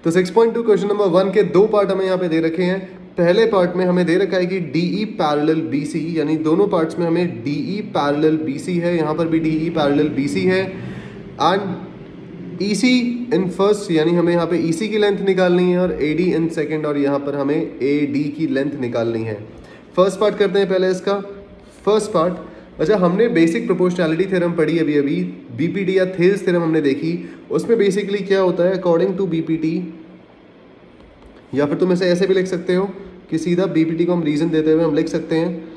तो 6.2 question number 1 के दो पार्ट हमें यहाँ पे दे रखे हैं। पहले पार्ट में हमें दे रखा है कि DE पैरेलल BC, यानी दोनों पार्ट्स में हमें DE पैरेलल BC है, यहाँ पर भी DE पैरेलल BC है, एंड EC इन फर्स्ट, यानी हमें यहाँ पे EC की लेंथ निकालनी है, और AD इन सेकेंड, और यहाँ पर हमें AD की लेंथ निकालनी है। फर्स्ट पार्ट करते हैं पहले इसका। फर्स्ट पार्ट, अच्छा हमने बेसिक प्रोपोर्शनैलिटी थ्योरम पढ़ी अभी BPT या थेल्स थ्योरम हमने देखी। उसमें बेसिकली क्या होता है, अकॉर्डिंग टू BPT, या फिर तुम इसे ऐसे भी लिख सकते हो कि सीधा BPT को हम रीजन देते हुए हम लिख सकते हैं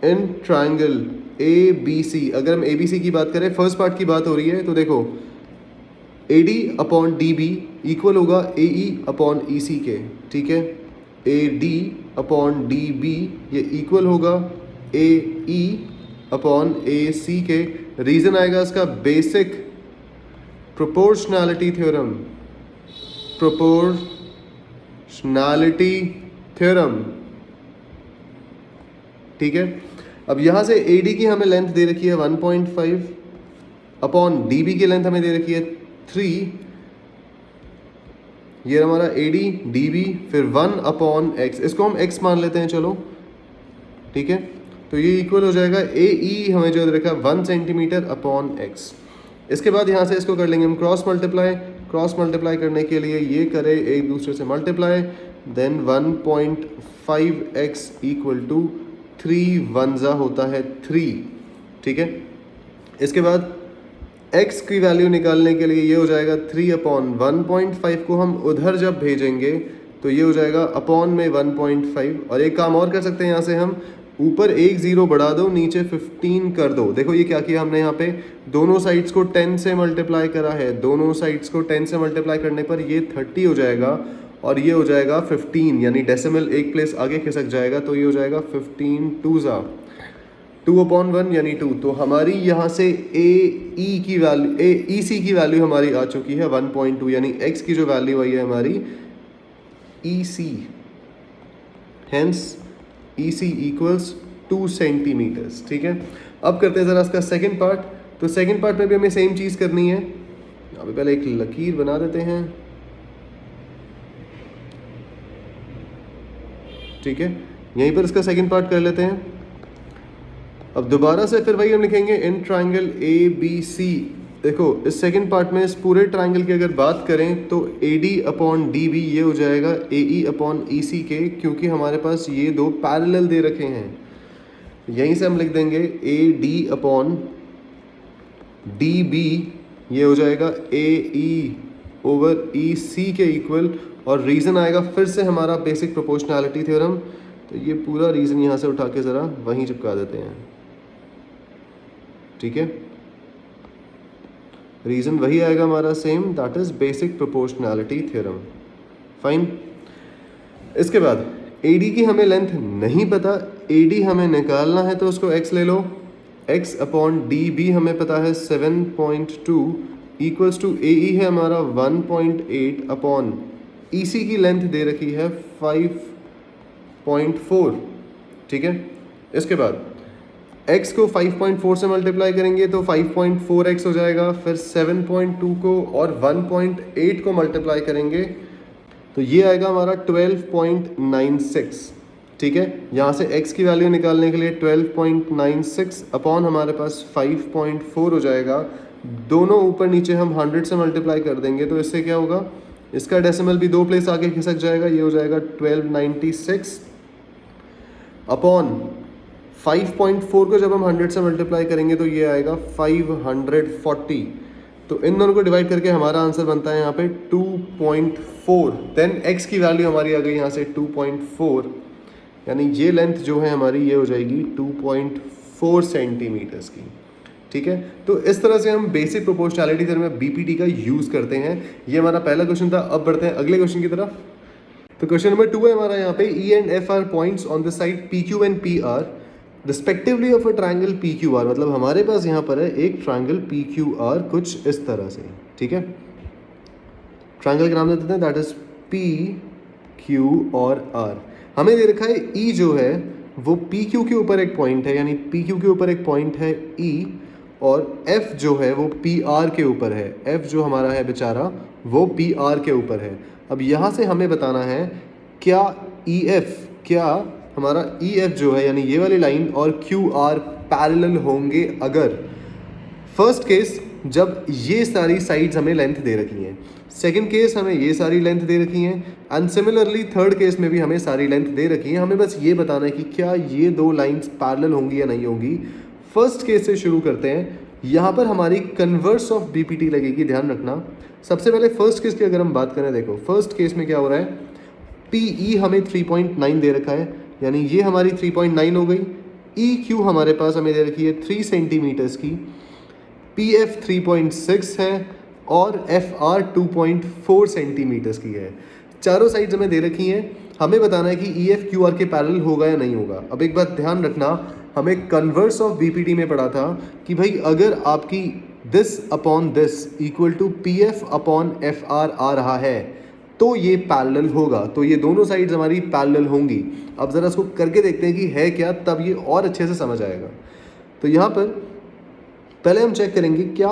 इन ट्राइंगल ABC, अगर हम ABC की बात करें, फर्स्ट पार्ट की बात हो रही है, तो देखो AD अपॉन DB इक्वल होगा AE अपॉन EC के, ठीक है। AD अपॉन DB ये इक्वल होगा AE अपॉन AC के। रीजन आएगा इसका basic proportionality theorem, proportionality theorem, ठीक है। अब यहां से AD की हमें लेंथ दे रखी है 1.5 अपॉन DB की लेंथ हमें दे रखी है 3, ये हमारा AD DB, फिर 1 अपॉन x, इसको हम x मान लेते हैं, चलो ठीक है। तो ये इक्वल हो जाएगा AE हमें जो दे रखा है 1 सेंटीमीटर अपॉन x। इसके बाद यहाँ से इसको कर लेंगे हम क्रॉस मल्टीप्लाई। क्रॉस मल्टीप्लाई करने के लिए ये करे एक दूसरे से multiply, then 1.5x equal to 3 1 होता है 3, ठीक है। इसके बाद x की वैल्यू निकालने के लिए ये हो जाएगा 3 अपॉन 1.5 को हम उधर जब भेजेंगे तो ये हो जाएगा अपॉन में 1.5। और एक काम और कर सकते हैं, यहाँ से हम ऊपर एक जीरो बढ़ा दो, नीचे 15 कर दो। देखो ये क्या किया हमने, यहाँ पे दोनों साइड्स को 10 से मल्टीप्लाई करा है, दोनों साइड्स को 10 से मल्टीप्लाई करने पर ये 30 हो जाएगा, और ये हो जाएगा 15, यानी डेसिमल एक प्लेस आगे खिसक जाएगा, तो ये हो जाएगा 15 2 अपॉन 1 यानी 2। तो हमारी यहाँ से AE की वैल्यू, EC की वैल्यू हमारी आ चुकी है 1.2, यानी x की जो वैल्यू आई है हमारी EC, hence EC equals 2 centimetres, ठीक है। अब करते हैं ज़रा इसका सेकंड पार्ट। तो सेकंड पार्ट में भी हमें सेम चीज़ करनी है। अभी पहले एक लकीर बना देते हैं, ठीक है। यहीं पर इसका सेकंड पार्ट कर लेते हैं। अब दोबारा से फिर वही हम लिखेंगे इन ट्राइंगल ABC। देखो इस सेकंड पार्ट में इस पूरे ट्राइंगल की अगर बात करें तो AD अपॉन DB ये हो जाएगा AE अपॉन EC के, क्योंकि हमारे पास ये दो पैरेलल दे रखे हैं। यहीं से हम लिख देंगे AD अपॉन DB ये हो जाएगा AE ओवर EC के इक्वल, और रीज़न आएगा फिर से हमारा बेसिक प्रोपोर्शनैलिटी थ्योरम। तो ये पूरा रीज़न यहाँ से उठा के ज़रा वहीं चिपका देते हैं, ठीक है। रीज़न वही आएगा हमारा same, that is basic proportionality theorem, fine. इसके बाद AD की हमें लेंथ नहीं पता, AD हमें निकालना है, तो उसको x ले लो। x अपॉन DB हमें पता है 7.2 इक्वल्स टू AE है हमारा 1.8 अपॉन EC की लेंथ दे रखी है 5.4, ठीक है। इसके बाद x को 5.4 से मल्टीप्लाई करेंगे तो 5.4x हो जाएगा, फिर 7.2 को और 1.8 को मल्टीप्लाई करेंगे तो ये आएगा हमारा 12.96, ठीक है। यहाँ से x की वैल्यू निकालने के लिए 12.96 अपॉन हमारे पास 5.4 हो जाएगा। दोनों ऊपर नीचे हम 100 से मल्टीप्लाई कर देंगे, तो इससे क्या होगा, इसका डेसिमल भी दो प्लेस आगे खिसक जाएगा, ये हो जाएगा 1296 अपॉन 5.4 को जब हम 100 से मल्टीप्लाई करेंगे तो ये आएगा 540। तो इन दोनों को डिवाइड करके हमारा आंसर बनता है यहाँ पे 2.4। देन x की वैल्यू हमारी आ गई यहाँ से 2.4, यानी ये लेंथ जो है हमारी ये हो जाएगी 2.4 सेंटीमीटर्स की, ठीक है। तो इस तरह से हम बेसिक प्रोपोर्शनैलिटी थ्योरम में BPT का यूज़ करते हैं। ये हमारा पहला क्वेश्चन था। अब बढ़ते हैं अगले क्वेश्चन की तरफ। तो क्वेश्चन नंबर 2 है हमारा यहाँ पे, E and F are points on the side PQ and PR respectively of a triangle PQR। मतलब हमारे पास यहाँ पर है एक ट्राइंगल PQR कुछ इस तरह से, ठीक है। ट्राइंगल का नाम दे देते हैं, दैट इज PQ और R। हमें दे रखा है E जो है वो PQ के ऊपर एक पॉइंट है, यानी PQ के ऊपर एक पॉइंट है E, और f जो है वो PR के ऊपर है, f जो हमारा है बेचारा वो PR के ऊपर है। अब यहाँ से हमें बताना है क्या क्या हमारा EF जो है यानी ये वाली लाइन और QR पैरेलल होंगे अगर फर्स्ट केस जब ये सारी साइड्स हमें लेंथ दे रखी हैं, सेकंड केस हमें ये सारी लेंथ दे रखी हैं, एंड सिमिलरली थर्ड केस में भी हमें सारी लेंथ दे रखी है। हमें बस ये बताना है कि क्या ये दो लाइंस पैरेलल होंगी या नहीं होंगी। फर्स्ट केस से शुरू करते हैं। यहाँ पर हमारी कन्वर्स ऑफ BPT लगेगी, ध्यान रखना। सबसे पहले फर्स्ट केस की अगर हम बात करें, देखो फर्स्ट केस में क्या हो रहा है, PE हमें 3.9 दे रखा है, यानी ये हमारी 3.9 हो गई। EQ हमारे पास हमें दे रखी है 3 सेंटीमीटर्स की, PF 3.6 है और FR 2.4 सेंटीमीटर्स की है। चारों साइड्स हमें दे रखी हैं। हमें बताना है कि EF QR के पैरेलल होगा या नहीं होगा। अब एक बात ध्यान रखना, हमें कन्वर्स ऑफ BPT में पढ़ा था कि भाई अगर आपकी this upon this equal to PF upon FR आ रहा है तो ये पैरेलल होगा, तो ये दोनों साइड्स हमारी पैरेलल होंगी। अब ज़रा इसको करके देखते हैं कि है क्या, तब ये और अच्छे से समझ आएगा। तो यहाँ पर पहले हम चेक करेंगे क्या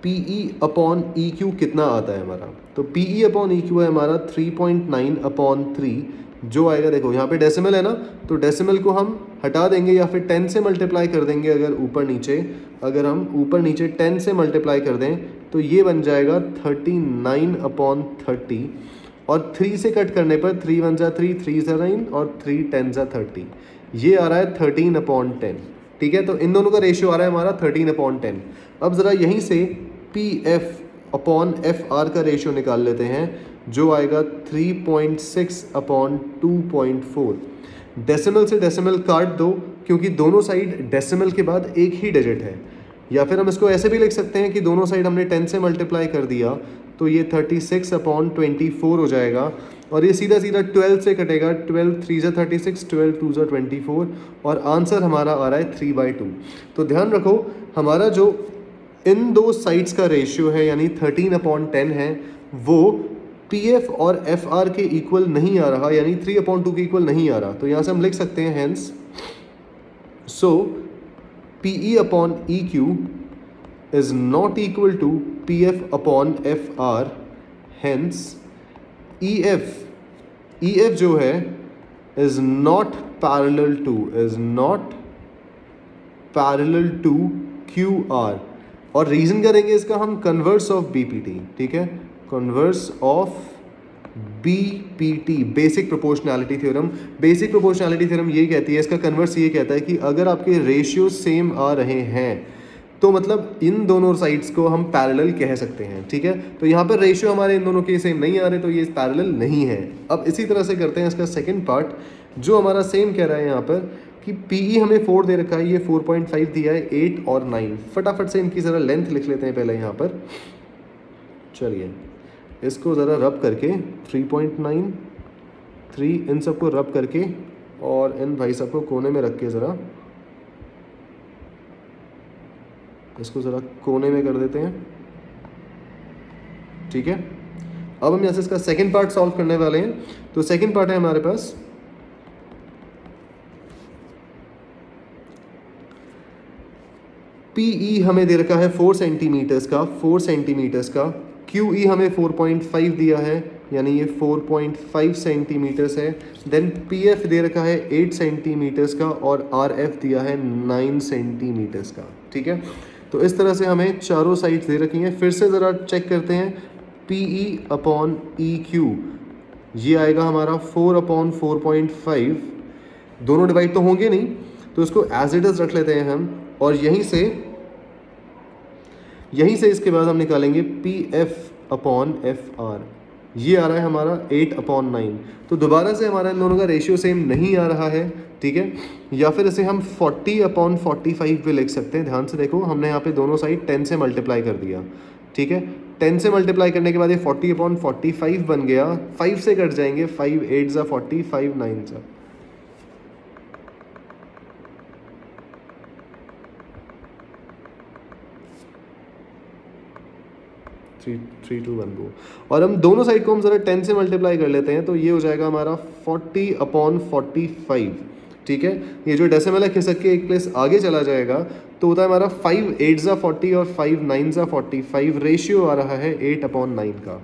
PE अपॉन EQ कितना आता है हमारा। तो PE अपॉन EQ है हमारा 3.9 अपॉन 3 जो आएगा, देखो यहाँ पे डेसिमल है ना, तो डेसिमल को हम हटा देंगे या फिर 10 से मल्टीप्लाई कर देंगे। अगर हम ऊपर नीचे 10 से मल्टीप्लाई कर दें तो ये बन जाएगा 39 अपॉन 30 और 3 से कट करने पर 3 1 जा 3, 3 जा 9 और 3 10 जा 30, ये आ रहा है 13 अपॉन 10। ठीक है, तो इन दोनों का रेशियो आ रहा है हमारा 13 अपॉन 10। अब ज़रा यहीं से PF अपॉन FR का रेशियो निकाल लेते हैं जो आएगा 3.6 अपॉन 2.4। डेसिमल से डेसिमल काट दो क्योंकि दोनों साइड डेसिमल के बाद एक ही डिजिट है, या फिर हम इसको ऐसे भी लिख सकते हैं कि दोनों साइड हमने 10 से मल्टीप्लाई कर दिया तो ये 36 अपॉन 24 हो जाएगा और ये सीधा सीधा 12 से कटेगा। 12 3 जा 36, 12 2 जा 24 और आंसर हमारा आ रहा है 3/2। तो ध्यान रखो हमारा जो इन दो साइड्स का रेशियो है यानी 13 अपॉन 10 है वो PF और FR के इक्वल नहीं आ रहा, यानी 3/2 के इक्वल नहीं आ रहा। तो यहाँ से हम लिख सकते हैं hence so PE upon EQ is not equal to PF upon FR, hence EF जो है is not parallel to QR। और रीजन करेंगे इसका हम कन्वर्स ऑफ BPT, ठीक है, converse of BPT basic proportionality theorem. Basic proportionality theorem ये कहती है, इसका कन्वर्स ये कहता है कि अगर आपके रेशियो सेम आ रहे हैं तो मतलब इन दोनों साइड्स को हम पैरेलल कह सकते हैं। ठीक है, तो यहाँ पर रेशियो हमारे इन दोनों के सेम नहीं आ रहे तो ये पैरेलल नहीं है। अब इसी तरह से करते हैं इसका सेकंड पार्ट जो हमारा सेम कह रहा है यहाँ पर कि PE हमें 4 दे रखा है, ये 4.5 दिया है, 8 और 9। फटाफट से इनकी ज़रा लेंथ लिख लेते हैं पहले यहाँ पर। चलिए इसको ज़रा रब करके 3.9 3 इन सबको रब करके और इन भाई साहब को कोने में रख के ज़रा इसको ज़रा कोने में कर देते हैं। ठीक है, अब हम यहाँ से इसका सेकंड पार्ट सॉल्व करने वाले हैं। तो सेकंड पार्ट है हमारे पास PE हमें दे रखा है 4 सेंटीमीटर्स का, QE हमें 4.5 दिया है यानी ये 4.5 सेंटीमीटर्स है। देन PF दे रखा है 8 सेंटीमीटर्स का और RF दिया है 9 सेंटीमीटर्स का। ठीक है, तो इस तरह से हमें चारों साइड्स दे रखी हैं। फिर से ज़रा चेक करते हैं, PE अपॉन EQ ये आएगा हमारा 4 अपॉन 4.5, दोनों डिवाइड तो होंगे नहीं तो इसको एज इट इज़ रख लेते हैं हम, और यहीं से इसके बाद हम निकालेंगे PF अपॉन FR, ये आ रहा है हमारा 8 अपॉन 9। तो दोबारा से हमारा इन दोनों का रेशियो सेम नहीं आ रहा है। ठीक है, या फिर इसे हम 40 अपॉन 45 पे लिख सकते हैं। ध्यान से देखो हमने यहाँ पे दोनों साइड 10 से मल्टीप्लाई कर दिया। ठीक है, 10 से मल्टीप्लाई करने के बाद ये 40 अपॉन 45 बन गया। 5 से कट जाएंगे, 5 8 जा 40, 5 9 जा 3 2 1 2। और हम दोनों साइड को हम ज़रा 10 से मल्टीप्लाई कर लेते हैं तो ये हो जाएगा हमारा 40 अपॉन 45। ठीक है, ये जो डेसिमल है खिसक के एक प्लेस आगे चला जाएगा तो होता है हमारा 5 8 ज़ा 40 और 5 9 ज़ा 45 रेशियो आ रहा है 8/9 का।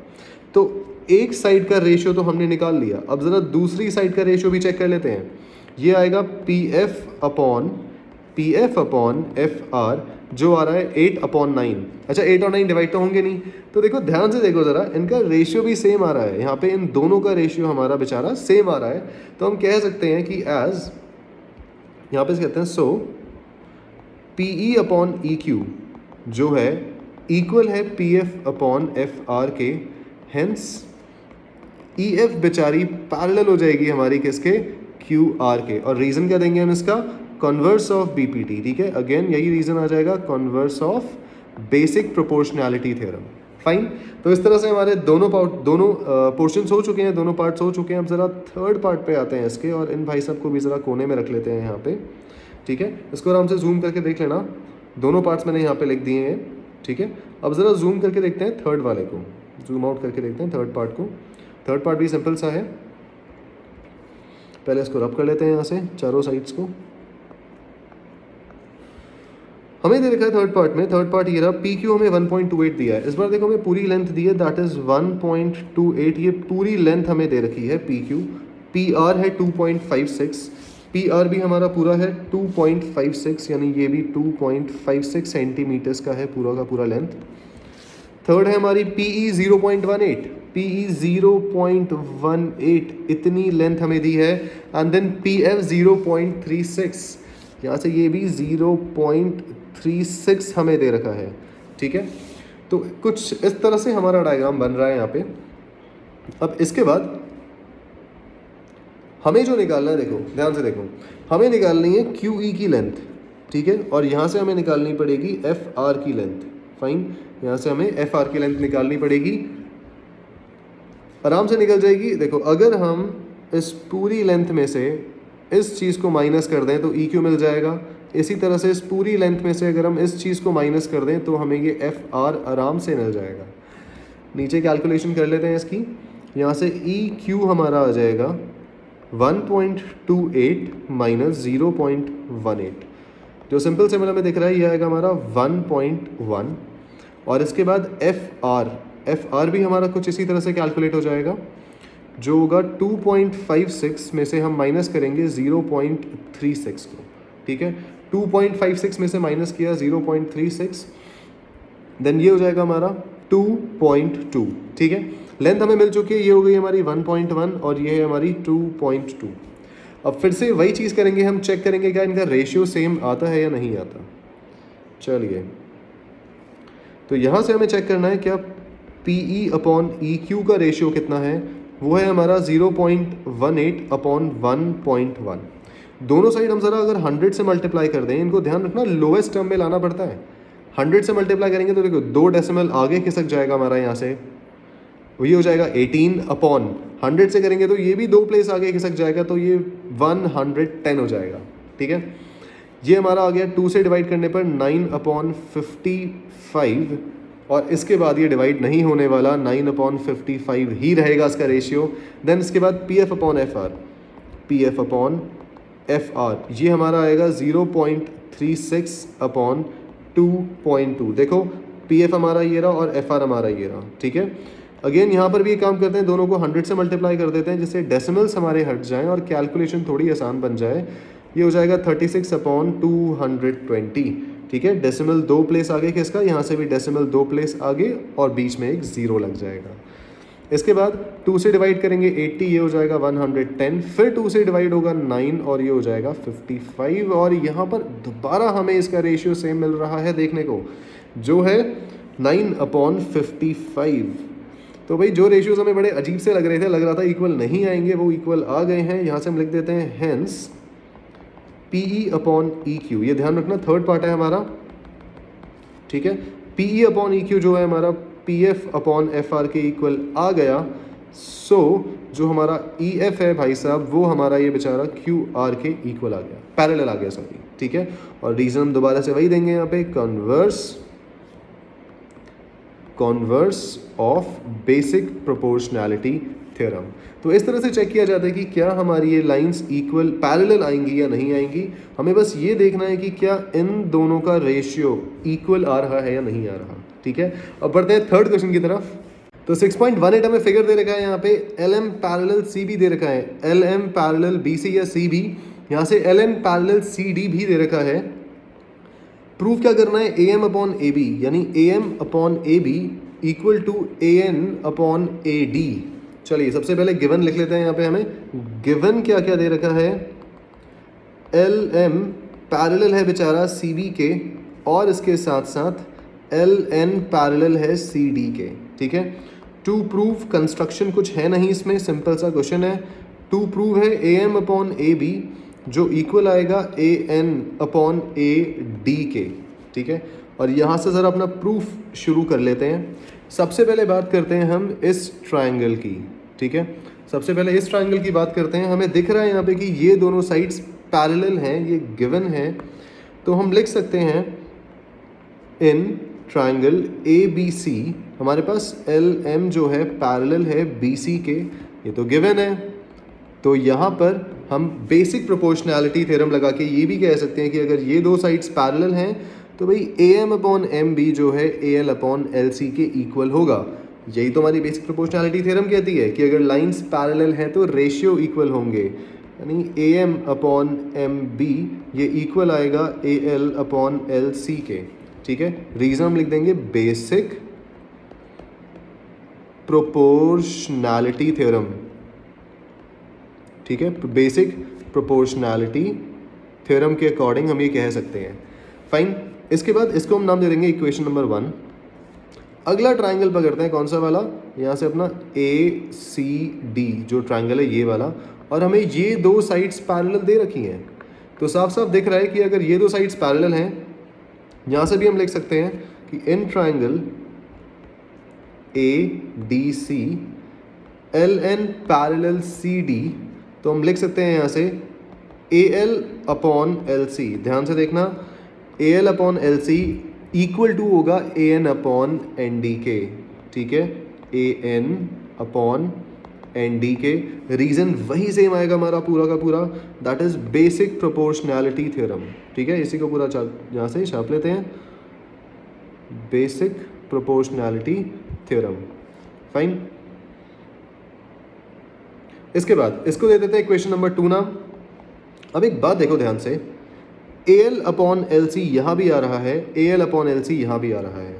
तो एक साइड का रेशियो तो हमने निकाल लिया, अब ज़रा दूसरी साइड का रेशियो भी चेक कर लेते हैं। ये आएगा P F upon F are जो आ रहा है 8/9। अच्छा 8 और 9 डिवाइड तो होंगे नहीं, तो देखो ध्यान से देखो ज़रा, इनका रेशियो भी सेम आ रहा है, यहाँ पे इन दोनों का रेशियो हमारा बेचारा सेम आ रहा है। तो हम कह सकते हैं कि एज, यहाँ पे कहते हैं so P E upon E Q जो है इक्वल है P F upon F R के, हेंस ई एफ बेचारी पैरेलल हो जाएगी हमारी किसके, क्यू आर के। और रीज़न क्या देंगे हम इसका, कन्वर्स ऑफ बीपीटी। ठीक है, अगेन यही रीज़न आ जाएगा, converse of basic proportionality theorem. Fine, तो इस तरह से हमारे दोनों पोर्शंस हो चुके हैं, दोनों पार्ट्स हो चुके हैं। अब ज़रा थर्ड पार्ट पे आते हैं इसके, और इन भाई साहब को भी ज़रा कोने में रख लेते हैं यहाँ पे। ठीक है, इसको आराम से जूम करके देख लेना, दोनों पार्ट्स मैंने यहाँ पे लिख दिए हैं। ठीक है, अब ज़रा जूम करके देखते हैं थर्ड वाले को, जूम आउट करके देखते हैं थर्ड पार्ट को। थर्ड पार्ट भी सिंपल सा है, पहले इसको रब कर लेते हैं यहाँ से चारों साइड्स को। हमें दे रखा है थर्ड पार्ट में, थर्ड पार्ट ये रहा, पी क्यू हमें 1.28 दिया है। इस बार देखो हमें पूरी लेंथ दी है, दैट इज 1.28, ये पूरी लेंथ हमें दे रखी है पी क्यू। पी आर है 2.56, पी आर भी हमारा पूरा है 2.56, यानी ये भी 2.56 सेंटीमीटर्स का है पूरा का पूरा लेंथ। थर्ड है हमारी पी ई 0.18, पी ई 0.18 इतनी लेंथ हमें दी है। एंड देन पी एफ 0.36, यहाँ से ये भी 0.36 हमें दे रखा है। ठीक है, तो कुछ इस तरह से हमारा डायग्राम बन रहा है यहाँ पे। अब इसके बाद हमें जो निकालना है, देखो ध्यान से देखो, हमें निकालनी है क्यू ई की लेंथ। ठीक है, और यहाँ से हमें निकालनी पड़ेगी एफ आर की लेंथ। फाइन, यहाँ से हमें एफ आर की लेंथ निकालनी पड़ेगी, आराम से निकल जाएगी। देखो अगर हम इस पूरी लेंथ में से इस चीज़ को माइनस कर दें तो ई क्यू मिल जाएगा। इसी तरह से इस पूरी लेंथ में से अगर हम इस चीज़ को माइनस कर दें तो हमें ये एफ आर आराम से मिल जाएगा। नीचे कैलकुलेशन कर लेते हैं इसकी, यहाँ से ई क्यू हमारा आ जाएगा 1.28 माइनस 0.18, जो सिंपल सिमिलर में दिख रहा है ये आएगा हमारा 1.1। और इसके बाद एफ आर भी हमारा कुछ इसी तरह से कैलकुलेट हो जाएगा, जो होगा 2.56 में से हम माइनस करेंगे 0.36 को। ठीक है, 2.56 में से माइनस किया 0.36, देन ये हो जाएगा हमारा 2.2। ठीक है, लेंथ हमें मिल चुकी है, ये हो गई हमारी 1.1 और ये है हमारी 2.2। अब फिर से वही चीज़ करेंगे, हम चेक करेंगे क्या इनका रेशियो सेम आता है या नहीं आता। चलिए, तो यहाँ से हमें चेक करना है क्या P E upon E Q का रेशियो कितना है, वो है हमारा 0.18/1.1। दोनों साइड हम ज़रा अगर 100 से मल्टीप्लाई कर दें, इनको ध्यान रखना लोएस्ट टर्म में लाना पड़ता है। 100 से मल्टीप्लाई करेंगे तो देखो 2 डेसिमल आगे खिसक जाएगा हमारा, यहाँ से ये हो जाएगा 18/100 से करेंगे तो ये भी 2 प्लेस आगे खिसक जाएगा, तो ये 110 हो जाएगा। ठीक है, ये हमारा आ गया 2 से डिवाइड करने पर 9/55, और इसके बाद ये डिवाइड नहीं होने वाला, 9/55 ही रहेगा इसका रेशियो। देन इसके बाद P F upon F are ये हमारा आएगा 0.36/2.2। देखो पी एफ हमारा ये रहा और एफ आर हमारा ये रहा। ठीक है, अगेन यहाँ पर भी एक काम करते हैं, दोनों को 100 से मल्टीप्लाई कर देते हैं जिससे डेसिमल्स हमारे हट जाएं और कैलकुलेशन थोड़ी आसान बन जाए। ये हो जाएगा 36/220। ठीक है, डेसिमल 2 प्लेस आगे किसका, यहाँ से भी डेसिमल 2 प्लेस आगे और बीच में एक 0 लग जाएगा। इसके बाद 2 से डिवाइड करेंगे 80, ये हो जाएगा 110, फिर 2 से डिवाइड होगा 9 और ये हो जाएगा 55। और यहाँ पर दोबारा हमें इसका रेशियो सेम मिल रहा है देखने को, जो है 9/55। तो भाई जो रेशियोज हमें बड़े अजीब से लग रहे थे, लग रहा था इक्वल नहीं आएंगे, वो इक्वल आ गए हैं। यहाँ से हम लिख देते हैं hence P E upon E Q, ये ध्यान रखना थर्ड पार्ट है हमारा। ठीक है, P E upon E Q जो है हमारा P F upon F R के इक्वल आ गया। सो जो हमारा ई एफ है भाई साहब, वो हमारा ये बेचारा क्यू आर के इक्वल आ गया, पैरेलल आ गया सॉरी। ठीक है, और रीजन हम दोबारा से वही देंगे यहाँ पे, converse of basic proportionality theorem. तो इस तरह से चेक किया जाता है कि क्या हमारी ये लाइंस इक्वल पैरेलल आएंगी या नहीं आएंगी। हमें बस ये देखना है कि क्या इन दोनों का रेशियो इक्वल आ रहा है या नहीं आ रहा। ठीक है, अब बढ़ते हैं थर्ड क्वेश्चन की तरफ। तो 6.18 हमें फिगर दे रखा है यहाँ पे LM पैरेलल CB दे रखा है, LM पैरेलल BC या CB, यहाँ से LN पैरेलल CD भी दे रखा है। प्रूफ क्या करना है, AM अपॉन AB यानी AM upon AB equal to AN upon AD। चलिए सबसे पहले गिवन लिख लेते हैं। यहाँ पे हमें गिवन क्या क्या दे रखा है, LM पैरेलल है बेचारा CB के और इसके साथ साथ LN पैरेलल है CD के। ठीक है, टू प्रूव कंस्ट्रक्शन कुछ है नहीं इसमें, सिंपल सा क्वेश्चन है। टू प्रूव है AM अपॉन AB जो इक्वल आएगा AN अपॉन AD के। ठीक है, और यहाँ से ज़रा अपना प्रूफ शुरू कर लेते हैं। सबसे पहले बात करते हैं हम इस ट्रायंगल की। ठीक है, सबसे पहले इस ट्रायंगल की बात करते हैं। हमें दिख रहा है यहाँ पे कि ये दोनों साइड्स पैरेलल हैं, ये गिवन है। तो हम लिख सकते हैं इन ट्रायंगल ABC हमारे पास LM जो है पैरेलल है BC के, ये तो गिवन है। तो यहाँ पर हम बेसिक प्रोपोर्शनैलिटी थ्योरम लगा के ये भी कह सकते हैं कि अगर ये दो साइड्स पैरेलल हैं तो भाई AM अपॉन MB जो है AL अपॉन LC के इक्वल होगा। यही तो हमारी बेसिक प्रोपोर्शनैलिटी थ्योरम कहती है कि अगर लाइंस पैरेलल हैं तो रेशियो इक्वल होंगे, यानी AM अपॉन MB ये इक्वल आएगा AL अपॉन LC के। ठीक है, रीजन हम लिख देंगे बेसिक प्रोपोर्शनैलिटी थ्योरम। ठीक है, बेसिक प्रोपोर्शनैलिटी थ्योरम के अकॉर्डिंग हम ये कह सकते हैं। फाइन, इसके बाद इसको हम नाम दे देंगे इक्वेशन नंबर 1। अगला ट्रायंगल पकड़ते हैं, कौन सा वाला, यहाँ से अपना ACD जो ट्रायंगल है ये वाला, और हमें ये दो साइड्स पैरेलल दे रखी हैं। तो साफ साफ दिख रहा है कि अगर ये दो साइड्स पैरेलल हैं, यहाँ से भी हम लिख सकते हैं कि in triangle ADC LN parallel CD, तो हम लिख सकते हैं यहाँ से AL अपॉन LC। ध्यान से देखना, AL upon LC equal to होगा AN अपॉन ND के। ठीक है, AN अपॉन ND के। रीजन वही सेम आएगा हमारा पूरा का पूरा, that is basic proportionality theorem. ठीक है, इसी को पूरा यहाँ से छाप लेते हैं, बेसिक प्रोपोर्शनैलिटी थ्योरम। फाइन, इसके बाद इसको दे देते हैं इक्वेशन नंबर 2 नाम। अब एक बात देखो ध्यान से, AL अपॉन LC यहाँ भी आ रहा है, AL अपॉन LC यहाँ भी आ रहा है।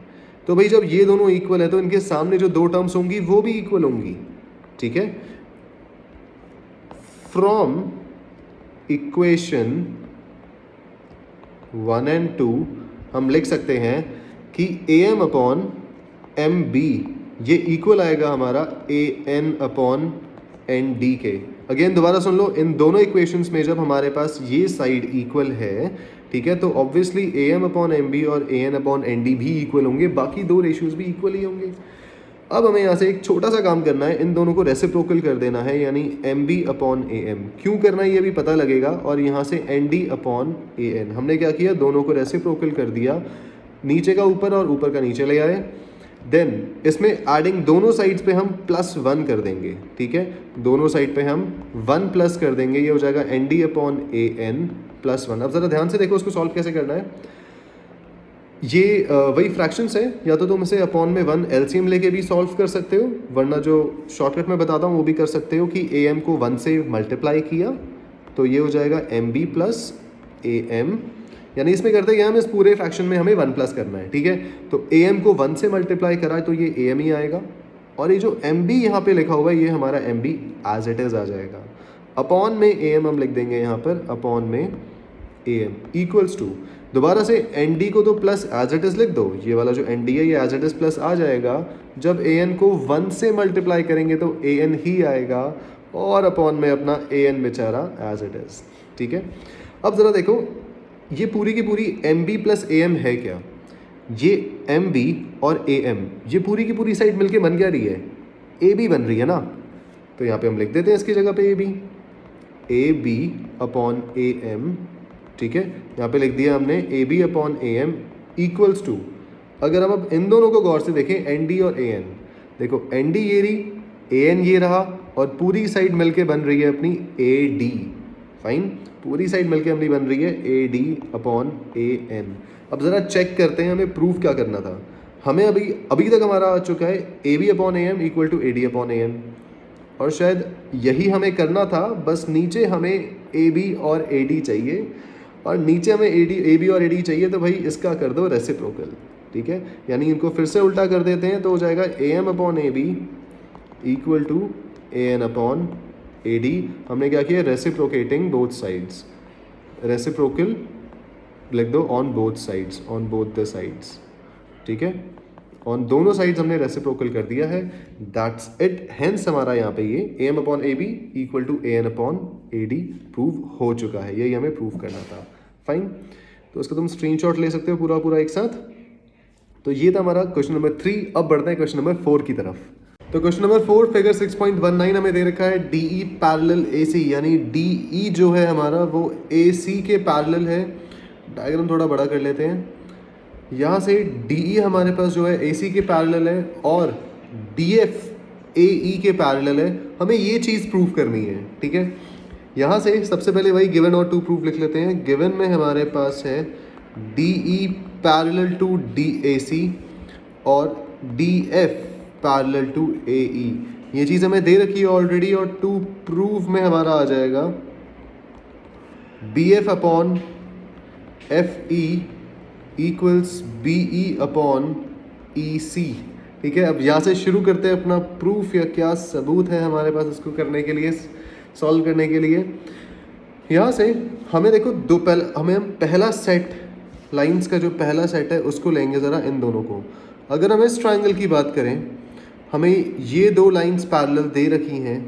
तो भाई जब ये दोनों इक्वल है तो इनके सामने जो दो टर्म्स होंगी वो भी इक्वल होंगी। ठीक है, फ्रॉम इक्वेशन 1 एंड 2 हम लिख सकते हैं कि AM अपॉन MB ये इक्वल आएगा हमारा AN अपॉन ND के। अगेन दोबारा सुन लो, इन दोनों इक्वेशंस में जब हमारे पास ये साइड इक्वल है, ठीक है, तो ऑब्वियसली AM अपॉन MB और AN अपॉन ND भी इक्वल होंगे, बाकी दो रेशियोज भी इक्वल ही होंगे। अब हमें यहाँ से एक छोटा सा काम करना है, इन दोनों को रेसिप्रोकल कर देना है, यानी MB अपॉन AM। क्यों करना है ये भी पता लगेगा। और यहाँ से ND अपॉन AN हमने क्या किया, दोनों को रेसिप्रोकल कर दिया, नीचे का ऊपर और ऊपर का नीचे ले आए। देन इसमें एडिंग दोनों साइड्स पे हम +1 कर देंगे। ठीक है, दोनों साइड पे हम 1 प्लस कर देंगे, ये हो जाएगा ND अपॉन AN +1। अब ज़रा ध्यान से देखो उसको सॉल्व कैसे करना है। ये वही फ्रैक्शंस है, या तो तुम इसे अपॉन में 1 LCM लेके भी सॉल्व कर सकते हो, वरना जो शॉर्टकट में बताता हूँ वो भी कर सकते हो कि AM को 1 से मल्टीप्लाई किया तो ये हो जाएगा MB प्लस AM, यानी इसमें करते क्या, हम इस पूरे फ्रैक्शन में हमें 1 प्लस करना है। ठीक है, तो AM को 1 से मल्टीप्लाई करा तो ये AM ही आएगा, और ये जो MB यहाँ पे लिखा हुआ है ये हमारा MB एज इट इज़ आ जाएगा। अपॉन में AM हम लिख देंगे यहाँ पर, अपॉन में AM इक्वल्स टू, दोबारा से ND को तो प्लस एज इट इज़ लिख दो, ये वाला जो ND है ये एज इट इज़ प्लस आ जाएगा। जब AN को 1 से मल्टीप्लाई करेंगे तो AN ही आएगा, और अपॉन में अपना AN बेचारा एज इट इज़। ठीक है, अब ज़रा देखो ये पूरी की पूरी MB प्लस AM है क्या, ये MB और AM ये पूरी की पूरी साइड मिलके बन क्या रही है, AB बन रही है ना। तो यहाँ पे हम लिख देते हैं इसकी जगह पे AB अपॉन AM। ठीक है, यहाँ पे लिख दिया हमने AB upon AM equals to अगर हम अब इन दोनों को गौर से देखें, एन डी और ए एन, देखो एन डी ये रही, ए एन ये रहा, और पूरी साइड मिलके बन रही है अपनी ए डी। फाइन, पूरी साइड मिलके अपनी बन रही है A D upon A N. अब ज़रा चेक करते हैं हमें प्रूफ क्या करना था। हमें अभी तक हमारा आ चुका है A B upon A M equal to A D upon A N, और शायद यही हमें करना था, बस नीचे हमें ए बी और ए डी चाहिए, और नीचे हमें ए बी और ए डी चाहिए, तो भाई इसका कर दो रेसिप्रोकल। ठीक है, यानी इनको फिर से उल्टा कर देते हैं, तो हो जाएगा A M upon A B equal to A N upon A D. हमने क्या किया, रेसिप्रोकेटिंग बोथ साइड्स, रेसिप्रोकल लिख दो on both sides, on both the sides. ठीक है, ऑन दोनों साइड्स हमने रेसिप्रोकल कर दिया है, दैट्स इट। हेंस हमारा यहाँ पे ये A M upon A B equal to A N upon A D prove हो चुका है, यही हमें प्रूव करना था। फाइन, तो इसका तुम स्क्रीनशॉट ले सकते हो पूरा पूरा एक साथ। तो ये था हमारा क्वेश्चन नंबर 3। अब बढ़ते हैं क्वेश्चन नंबर 4 की तरफ। तो क्वेश्चन नंबर 4 फिगर 6.19 हमें दे रखा है डीई पैरेलल एसी, यानी डीई जो है हमारा वो एसी के पैरेलल है। डायग्राम थोड़ा बड़ा कर लेते हैं। यहाँ से DE हमारे पास जो है AC के पैरेलल है, और DF AE के पैरेलल है। हमें ये चीज़ प्रूव करनी है। ठीक है, यहाँ से सबसे पहले वही गिवन और टू प्रूफ लिख लेते हैं। गिवन में हमारे पास है DE पैरेलल टू DAC और DF पैरेलल टू AE। ये चीज़ हमें दे रखी है ऑलरेडी, और टू प्रूफ में हमारा आ जाएगा BF upon FE equals BE upon EC। ठीक है, अब यहाँ से शुरू करते हैं अपना प्रूफ, या क्या सबूत है हमारे पास इसको करने के लिए, सॉल्व करने के लिए। यहाँ से हमें देखो हम पहला सेट लाइंस का जो पहला सेट है उसको लेंगे ज़रा, इन दोनों को। अगर हम इस ट्राइंगल की बात करें, हमें ये दो लाइंस पैरेलल दे रखी हैं।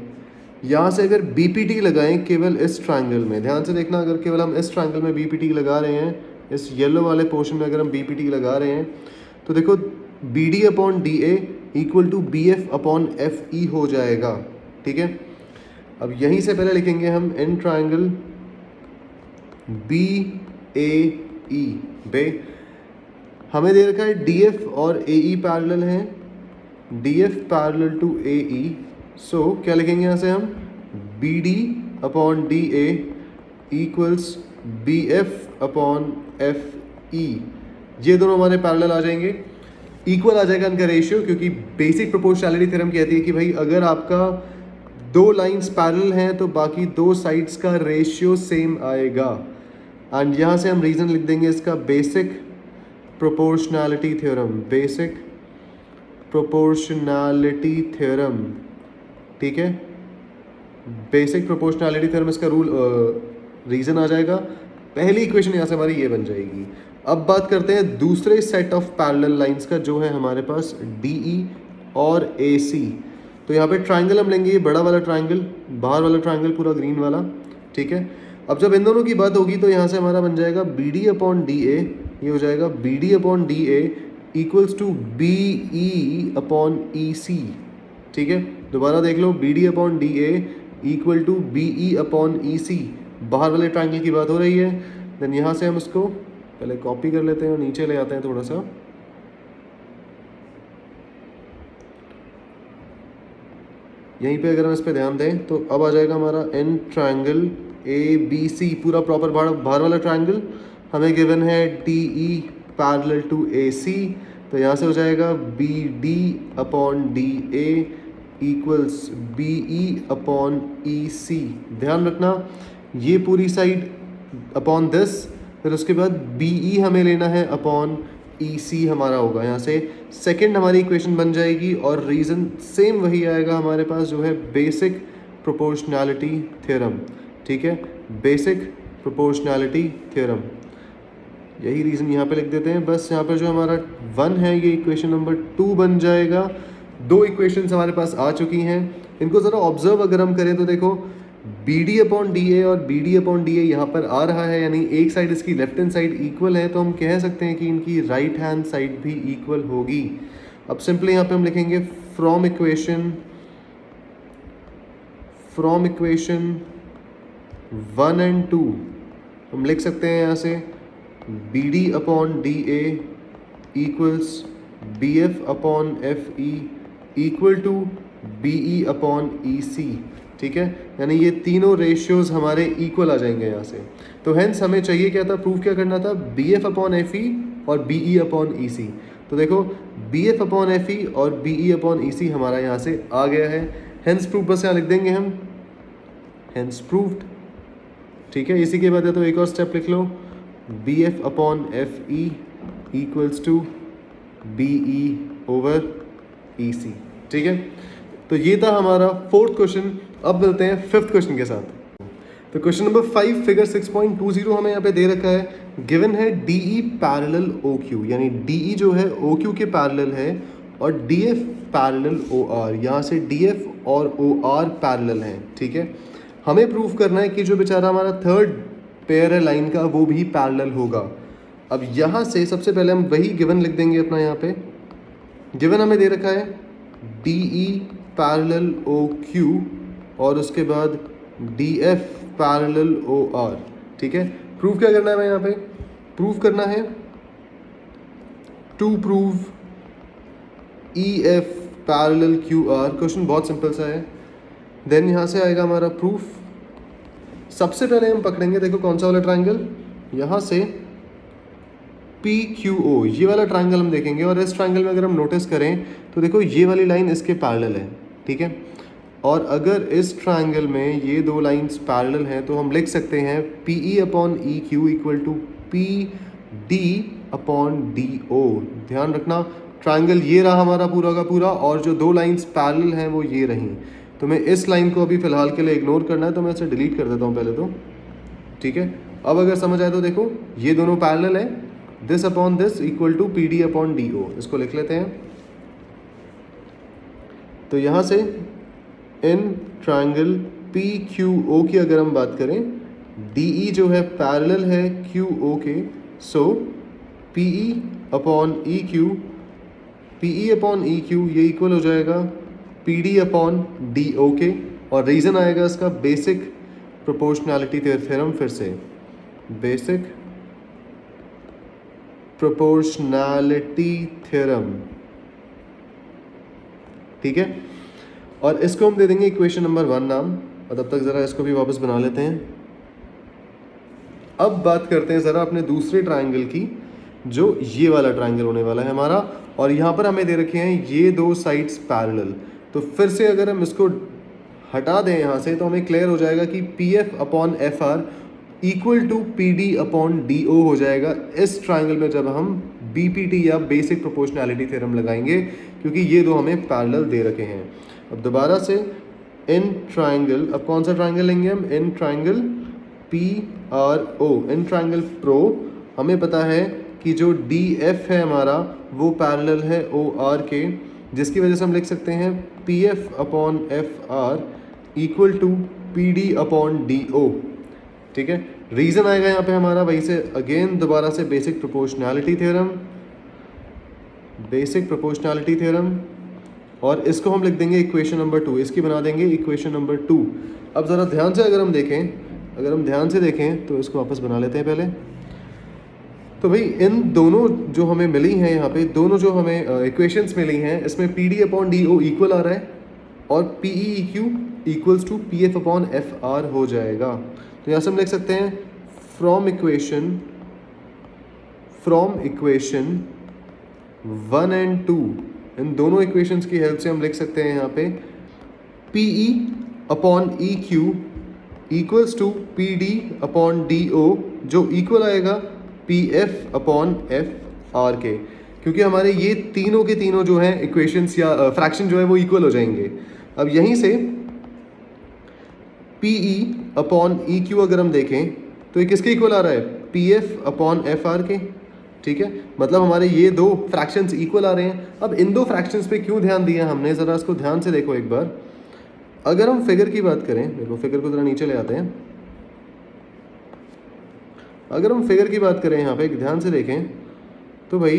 यहाँ से अगर BPT लगाएं केवल इस ट्राइंगल में, ध्यान से देखना, अगर केवल हम इस ट्राइंगल में BPT लगा रहे हैं, इस येलो वाले पोर्शन में अगर हम BPT लगा रहे हैं, तो देखो BD upon DA equal to BF upon FE हो जाएगा। ठीक है, अब यहीं से पहले लिखेंगे हम इन ट्राइंगल BAE बे, हमें दे रखा है DF और AE पैरेलल हैं, DF पैरेलल टू AE। सो क्या लिखेंगे यहाँ से हम, BD upon DA equals BF upon FE। ये दोनों हमारे पैरेलल आ जाएंगे, इक्वल आ जाएगा इनका रेशियो, क्योंकि बेसिक प्रोपोर्शनैलिटी थ्योरम कहती है कि भाई अगर आपका दो लाइंस पैरेलल हैं तो बाकी दो साइड्स का रेशियो सेम आएगा। एंड यहाँ से हम रीज़न लिख देंगे इसका, basic proportionality theorem, basic proportionality theorem. ठीक है, बेसिक प्रोपोर्शनैलिटी थ्योरम इसका रूल रीज़न आ जाएगा। पहली इक्वेशन यहाँ से हमारी ये बन जाएगी। अब बात करते हैं दूसरे सेट ऑफ पैरेलल लाइंस का, जो है हमारे पास DE और AC। तो यहाँ पे ट्राइंगल हम लेंगे, ये बड़ा वाला ट्राइंगल, बाहर वाला ट्राइंगल पूरा ग्रीन वाला। ठीक है, अब जब इन दोनों की बात होगी तो यहाँ से हमारा बन जाएगा BD अपॉन DA, ये हो जाएगा BD upon DA equals to BE upon EC। ठीक है, दोबारा देख लो, BD upon DA equal to BE upon EC। बाहर वाले ट्राइंगल की बात हो रही है। देन यहाँ से हम इसको पहले कॉपी कर लेते हैं और नीचे ले आते हैं थोड़ा सा। यहीं पे अगर हम इस पे ध्यान दें तो अब आ जाएगा हमारा इन ट्राइंगल ABC, पूरा प्रॉपर बाहर वाला ट्राइंगल हमें गिवन है DE पैरेलल टू AC। तो यहाँ से हो जाएगा BD upon DA equals BE upon EC। ध्यान रखना, ये पूरी साइड अपॉन दिस, फिर उसके बाद BE हमें लेना है अपॉन EC हमारा होगा। यहाँ से सेकंड हमारी इक्वेशन बन जाएगी, और रीज़न सेम वही आएगा हमारे पास, जो है बेसिक प्रोपोर्शनैलिटी थ्योरम। ठीक है, बेसिक प्रोपोर्शनैलिटी थ्योरम, यही रीज़न यहाँ पे लिख देते हैं। बस यहाँ पर जो हमारा 1 है ये इक्वेशन नंबर 2 बन जाएगा। दो इक्वेशंस हमारे पास आ चुकी हैं। इनको ज़रा ऑब्जर्व अगर हम करें तो देखो, BD अपॉन DA और BD अपॉन DA यहाँ पर आ रहा है, यानी एक साइड इसकी लेफ्ट हैंड साइड इक्वल है, तो हम कह सकते हैं कि इनकी राइट हैंड साइड भी इक्वल होगी। अब सिंपली यहाँ पे हम लिखेंगे फ्रॉम इक्वेशन 1 एंड 2 हम लिख सकते हैं यहाँ से BD upon DA equals B F upon F E equal to B E upon E C, ठीक है। यानी ये तीनों रेशियोज हमारे इक्वल आ जाएंगे यहाँ से। तो हेंस हमें चाहिए क्या था, प्रूफ क्या करना था, B F upon F E और B E upon E C. तो देखो B F upon F E और बी ई अपॉन ई सी हमारा यहाँ से आ गया है। हेंस प्रूफ बस यहाँ लिख देंगे हम, हेंस प्रूफ्ड, ठीक है। इसी के बाद है तो एक और स्टेप लिख लो, B F upon F E equals to B E over E C, ठीक है। तो ये था हमारा फोर्थ क्वेश्चन। अब मिलते हैं फिफ्थ क्वेश्चन के साथ। तो क्वेश्चन नंबर 5 फिगर 6.20 हमें यहाँ पे दे रखा है। गिवन है D E parallel O Q, यानी डी ई जो है ओ क्यू के पैरेलल है और D F parallel O R, यहाँ से डी एफ और ओ आर पैरेलल हैं, ठीक है। हमें प्रूफ करना है कि जो बेचारा हमारा थर्ड पेयर है लाइन का वो भी पैरेलल होगा। अब यहाँ से सबसे पहले हम वही गिवन लिख देंगे अपना। यहाँ पे गिवन हमें दे रखा है D E parallel O Q और उसके बाद D F parallel O R, ठीक है। प्रूफ क्या करना है हमें यहाँ पे, प्रूफ करना है to prove E F parallel Q R. Question बहुत सिंपल सा है। देन यहाँ से आएगा हमारा प्रूफ। सबसे पहले हम पकड़ेंगे, देखो कौन सा वाला ट्राइंगल, यहाँ से पी क्यू ओ, ये वाला ट्राइंगल हम देखेंगे। और इस ट्राइंगल में अगर हम नोटिस करें तो देखो ये वाली लाइन इसके पैरेलल है, ठीक है। और अगर इस ट्राइंगल में ये दो लाइंस पैरेलल हैं तो हम लिख सकते हैं P E upon E Q equal to P D upon D O. ध्यान रखना ट्राइंगल ये रहा हमारा पूरा का पूरा, और जो दो लाइंस पैरेलल हैं वो ये रहीं। तो मैं इस लाइन को अभी फ़िलहाल के लिए इग्नोर करना है, तो मैं इसे डिलीट कर देता हूँ पहले तो, ठीक है। अब अगर समझ आए तो देखो ये दोनों पैरेलल है, this upon this equal to P D upon D O. इसको लिख लेते हैं। तो यहाँ से in triangle P Q O की अगर हम बात करें, डी ई जो है पैरेलल है क्यू ओ के, so P E upon E Q, P E upon E Q ये इक्वल हो जाएगा P D upon D O के। और रीज़न आएगा इसका बेसिक प्रोपोर्शनैलिटी थ्योरम, फिर से बेसिक प्रोपोर्शनैलिटी थ्योरम, ठीक है। और इसको हम दे देंगे इक्वेशन नंबर 1 नाम। और तब तक ज़रा इसको भी वापस बना लेते हैं। अब बात करते हैं ज़रा अपने दूसरे ट्राइंगल की, जो ये वाला ट्राइंगल होने वाला है हमारा। और यहाँ पर हमें दे रखे हैं ये दो साइड्स पैरेलल। तो फिर से अगर हम इसको हटा दें यहाँ से तो हमें क्लियर हो जाएगा कि P F upon F R equal to P D upon D O हो जाएगा इस ट्राइंगल में, जब हम बी पी टी या बेसिक प्रोपोर्शनैलिटी थ्योरम लगाएंगे, क्योंकि ये दो हमें पैरेलल दे रखे हैं। अब दोबारा से इन ट्राइंगल, अब कौन सा ट्राइंगल लेंगे हम, in triangle P R O, in triangle प्रो। हमें पता है कि जो डी एफ है हमारा वो पैरेलल है ओ आर के, जिसकी वजह से हम लिख सकते हैं P F upon F R equal to P D upon D O, ठीक है। रीज़न आएगा यहाँ पे हमारा वही से अगेन दोबारा से basic proportionality theorem, basic proportionality theorem. और इसको हम लिख देंगे इक्वेशन नंबर 2, इसकी बना देंगे इक्वेशन नंबर 2। अब ज़रा ध्यान से अगर हम देखें तो इसको वापस बना लेते हैं पहले। तो भाई इन दोनों जो हमें मिली हैं यहाँ पे, दोनों जो हमें इक्वेशंस मिली हैं, इसमें P D upon D O equal आ रहा है और P E Q equals to P F upon F R हो जाएगा। तो यहाँ से हम लिख सकते हैं फ्रॉम इक्वेशन 1 एंड 2, इन दोनों इक्वेशंस की हेल्प से हम लिख सकते हैं यहाँ पे P E upon E Q equals to P D upon D O, जो इक्वल आएगा P F upon F R के, क्योंकि हमारे ये तीनों के तीनों जो हैं इक्वेशंस या फ्रैक्शन जो है वो इक्वल हो जाएंगे। अब यहीं से P E upon E Q अगर हम देखें तो ये किसके इक्वल आ रहा है, P F upon F R के, ठीक है। मतलब हमारे ये दो फ्रैक्शंस इक्वल आ रहे हैं। अब इन दो फ्रैक्शंस पे क्यों ध्यान दिया हमने, ज़रा इसको ध्यान से देखो एक बार। अगर हम फिगर की बात करें, देखो फिगर को ज़रा नीचे ले आते हैं। अगर हम फिगर की बात करें यहाँ पे ध्यान से देखें तो भाई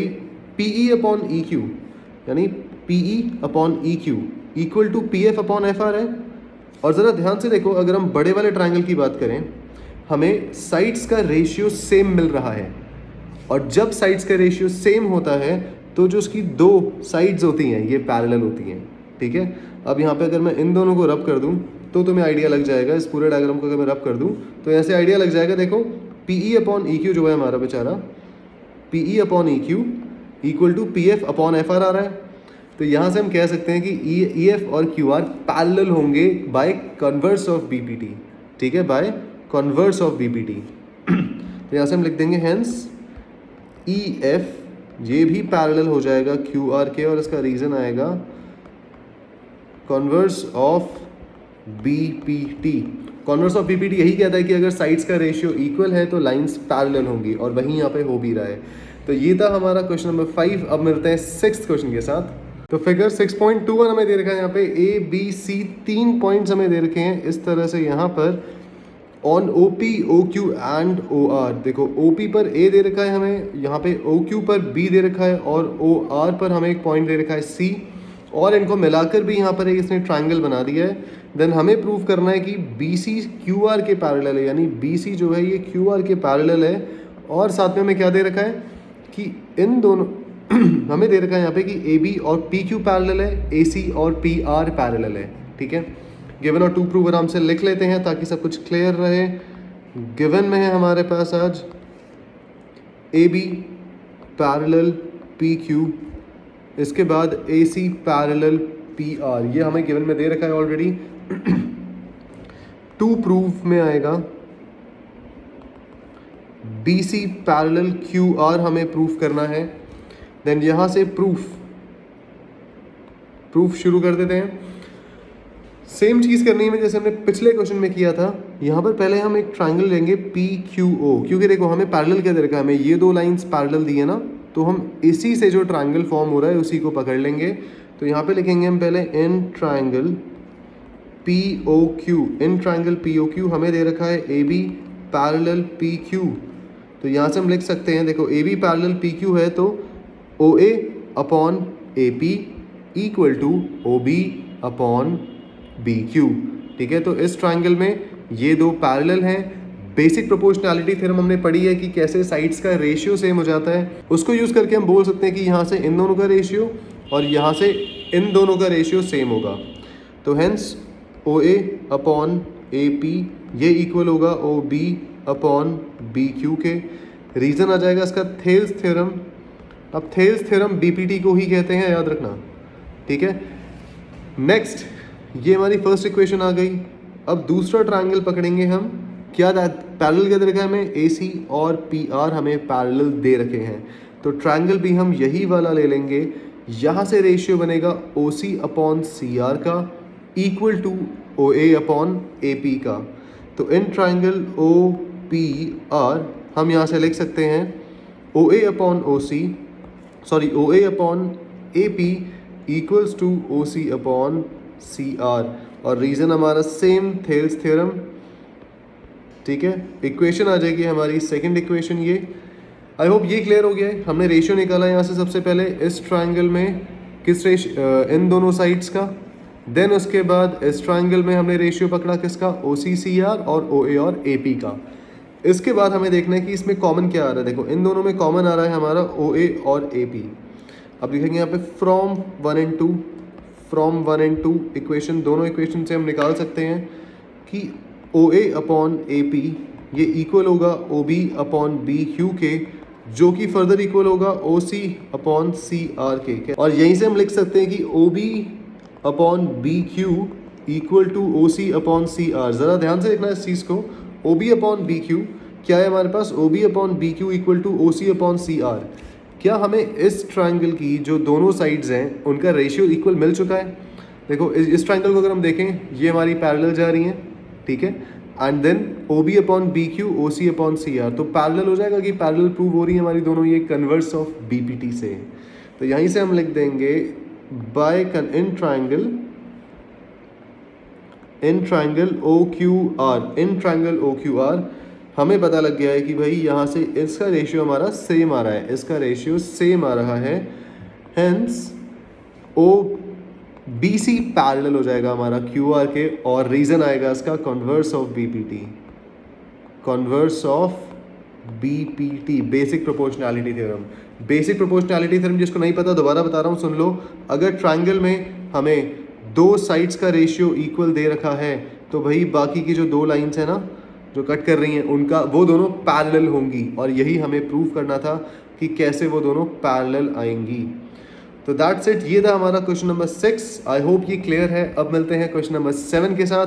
P E upon E Q, यानी P E upon E Q equal to P F upon F R है। और ज़रा ध्यान से देखो, अगर हम बड़े वाले ट्राइंगल की बात करें, हमें साइड्स का रेशियो सेम मिल रहा है, और जब साइड्स का रेशियो सेम होता है तो जो उसकी दो साइड्स होती हैं ये पैरेलल होती हैं, ठीक है। अब यहाँ पे अगर मैं इन दोनों को रब कर दूँ तो तुम्हें आइडिया लग जाएगा, इस पूरे डायग्राम को अगर मैं रब कर दूँ तो ऐसे आइडिया लग जाएगा। देखो PE अपॉन EQ जो है हमारा बेचारा, PE upon EQ equal to PF upon FR आ रहा है। तो यहाँ से हम कह सकते हैं कि EF और QR पैरेलल होंगे बाय कन्वर्स ऑफ BPT, ठीक है, बाय कन्वर्स ऑफ BPT। तो यहाँ से हम लिख देंगे हेंस EF ये भी पैरेलल हो जाएगा QR के, और इसका रीज़न आएगा converse of BPT। Converse of BPT यही कहता है कि अगर साइड्स का रेशियो इक्वल है तो लाइंस पैरेलल होंगी, और वहीं यहाँ पे हो भी रहा है। तो ये था हमारा क्वेश्चन नंबर 5। अब मिलते हैं 6th क्वेश्चन के साथ। तो फिगर 6.21 हमें दे रखा है, यहाँ पे ABC 3 पॉइंट्स हमें दे रखे हैं इस तरह से। यहाँ पर on OP OQ and OR, देखो OP पर A दे रखा है हमें, यहाँ पे OQ पर B दे रखा है, और OR पर हमें एक पॉइंट दे रखा है C, और इनको मिलाकर भी यहाँ पर एक इसने ट्रायंगल बना दिया है। देन हमें प्रूव करना है कि BC QR के पैरेलल है, यानी BC जो है ये QR के पैरेलल है। और साथ में हमें क्या दे रखा है कि इन दोनों हमें दे रखा है यहाँ पे कि AB और PQ पैरेलल है, AC और PR पैरेलल है, ठीक है। गिवन और टू प्रूव आराम से लिख लेते हैं ताकि सब कुछ क्लियर रहे। गिवन में है हमारे पास आज AB पैरेलल PQ, इसके बाद AC पैरेलल PR, ये हमें गिवन में दे रखा है ऑलरेडी। टू प्रूफ में आएगा BC पैरेलल QR हमें प्रूफ करना है। देन यहाँ से प्रूफ शुरू कर देते हैं। सेम चीज़ करनी है जैसे हमने पिछले क्वेश्चन में किया था। यहाँ पर पहले हम एक ट्रायंगल लेंगे PQO, क्योंकि देखो हमें पैरेलल क्या दे रखा है, हमें ये दो लाइंस पैरेलल दी है ना, तो हम इसी से जो ट्रायंगल फॉर्म हो रहा है उसी को पकड़ लेंगे। तो यहाँ पे लिखेंगे हम पहले in triangle POQ, in triangle POQ हमें दे रखा है AB पैरेलल PQ। तो यहाँ से हम लिख सकते हैं, देखो AB पैरेलल PQ है तो OA upon AP equal to OB upon BQ, ठीक है। तो इस ट्रायंगल में ये दो पैरेलल हैं। बेसिक प्रोपोर्शनैलिटी थ्योरम हमने पढ़ी है कि कैसे साइड्स का रेशियो सेम हो जाता है, उसको यूज़ करके हम बोल सकते हैं कि यहाँ से इन दोनों का रेशियो और यहाँ से इन दोनों का रेशियो सेम होगा। तो हेंस OA अपॉन AP ये इक्वल होगा OB अपॉन BQ के। रीज़न आ जाएगा इसका थेल्स थ्योरम। अब थेल्स थ्योरम BPT को ही कहते हैं, याद रखना, ठीक है। नेक्स्ट ये हमारी फर्स्ट इक्वेशन आ गई। अब दूसरा ट्रायंगल पकड़ेंगे हम, क्या पैरेलल क्या दे रखा है हमें, AC और PR हमें पैरेलल दे रखे हैं। तो ट्रायंगल भी हम यही वाला ले लेंगे। यहाँ से रेशियो बनेगा OC अपॉन CR का equal to OA upon AP का। तो इन ट्रायंगल OPR हम यहाँ से लिख सकते हैं OA upon OA upon AP equals to OC upon CR, और रीज़न हमारा सेम थेल्स थ्योरम, ठीक है। इक्वेशन आ जाएगी हमारी सेकंड इक्वेशन ये। आई होप ये क्लियर हो गया है। हमने रेशियो निकाला यहाँ से सबसे पहले इस ट्रायंगल में किस इन दोनों साइड्स का। देन उसके बाद इस ट्रायंगल में हमने रेशियो पकड़ा किसका, OC CR और OA और AP का। इसके बाद हमें देखना है कि इसमें कॉमन क्या आ रहा है। देखो इन दोनों में कॉमन आ रहा है हमारा OA और AP। अब लिखेंगे यहाँ पे फ्रॉम 1 एंड 2 इक्वेशन, दोनों इक्वेशन से हम निकाल सकते हैं कि OA अपॉन AP ये इक्वल होगा OB अपॉन BQ के, जो कि फर्दर इक्वल होगा OC अपॉन CR के। और यहीं से हम लिख सकते हैं कि OB upon BQ equal to OC upon CR। ज़रा ध्यान से देखना इस चीज़ को, OB अपॉन BQ क्या है हमारे पास, OB upon BQ equal to OC upon CR। क्या हमें इस ट्रायंगल की जो दोनों साइड्स हैं उनका रेशियो इक्वल मिल चुका है। देखो इस ट्रायंगल को अगर हम देखें, ये हमारी पैरेलल जा रही हैं, ठीक है, and then OB upon BQ OC upon CR, तो पैरेलल हो जाएगा कि पैरेलल प्रूव हो रही है हमारी दोनों ये कन्वर्स ऑफ BPT से। तो यहीं से हम लिख देंगे बाय इन ट्रायंगल OQR हमें पता लग गया है कि भाई यहाँ से इसका रेशियो हमारा सेम आ रहा है, इसका रेशियो सेम आ रहा है। हेंस OBC पैरेलल हो जाएगा हमारा QR के, और रीज़न आएगा इसका converse of BPT, converse of BPT, basic proportionality theorem. Basic proportionality theorem जिसको नहीं पता दोबारा बता रहा हूँ, सुन लो। अगर ट्रायंगल में हमें दो साइड्स का रेशियो इक्वल दे रखा है तो भाई बाकी की जो दो लाइंस है ना जो कट कर रही हैं उनका वो दोनों पैरेलल होंगी, और यही हमें प्रूव करना था कि कैसे वो दोनों पैरेलल आएंगी। तो दैट्स इट, ये था हमारा क्वेश्चन नंबर 6। आई होप ये क्लियर है। अब मिलते हैं क्वेश्चन नंबर 7 के साथ।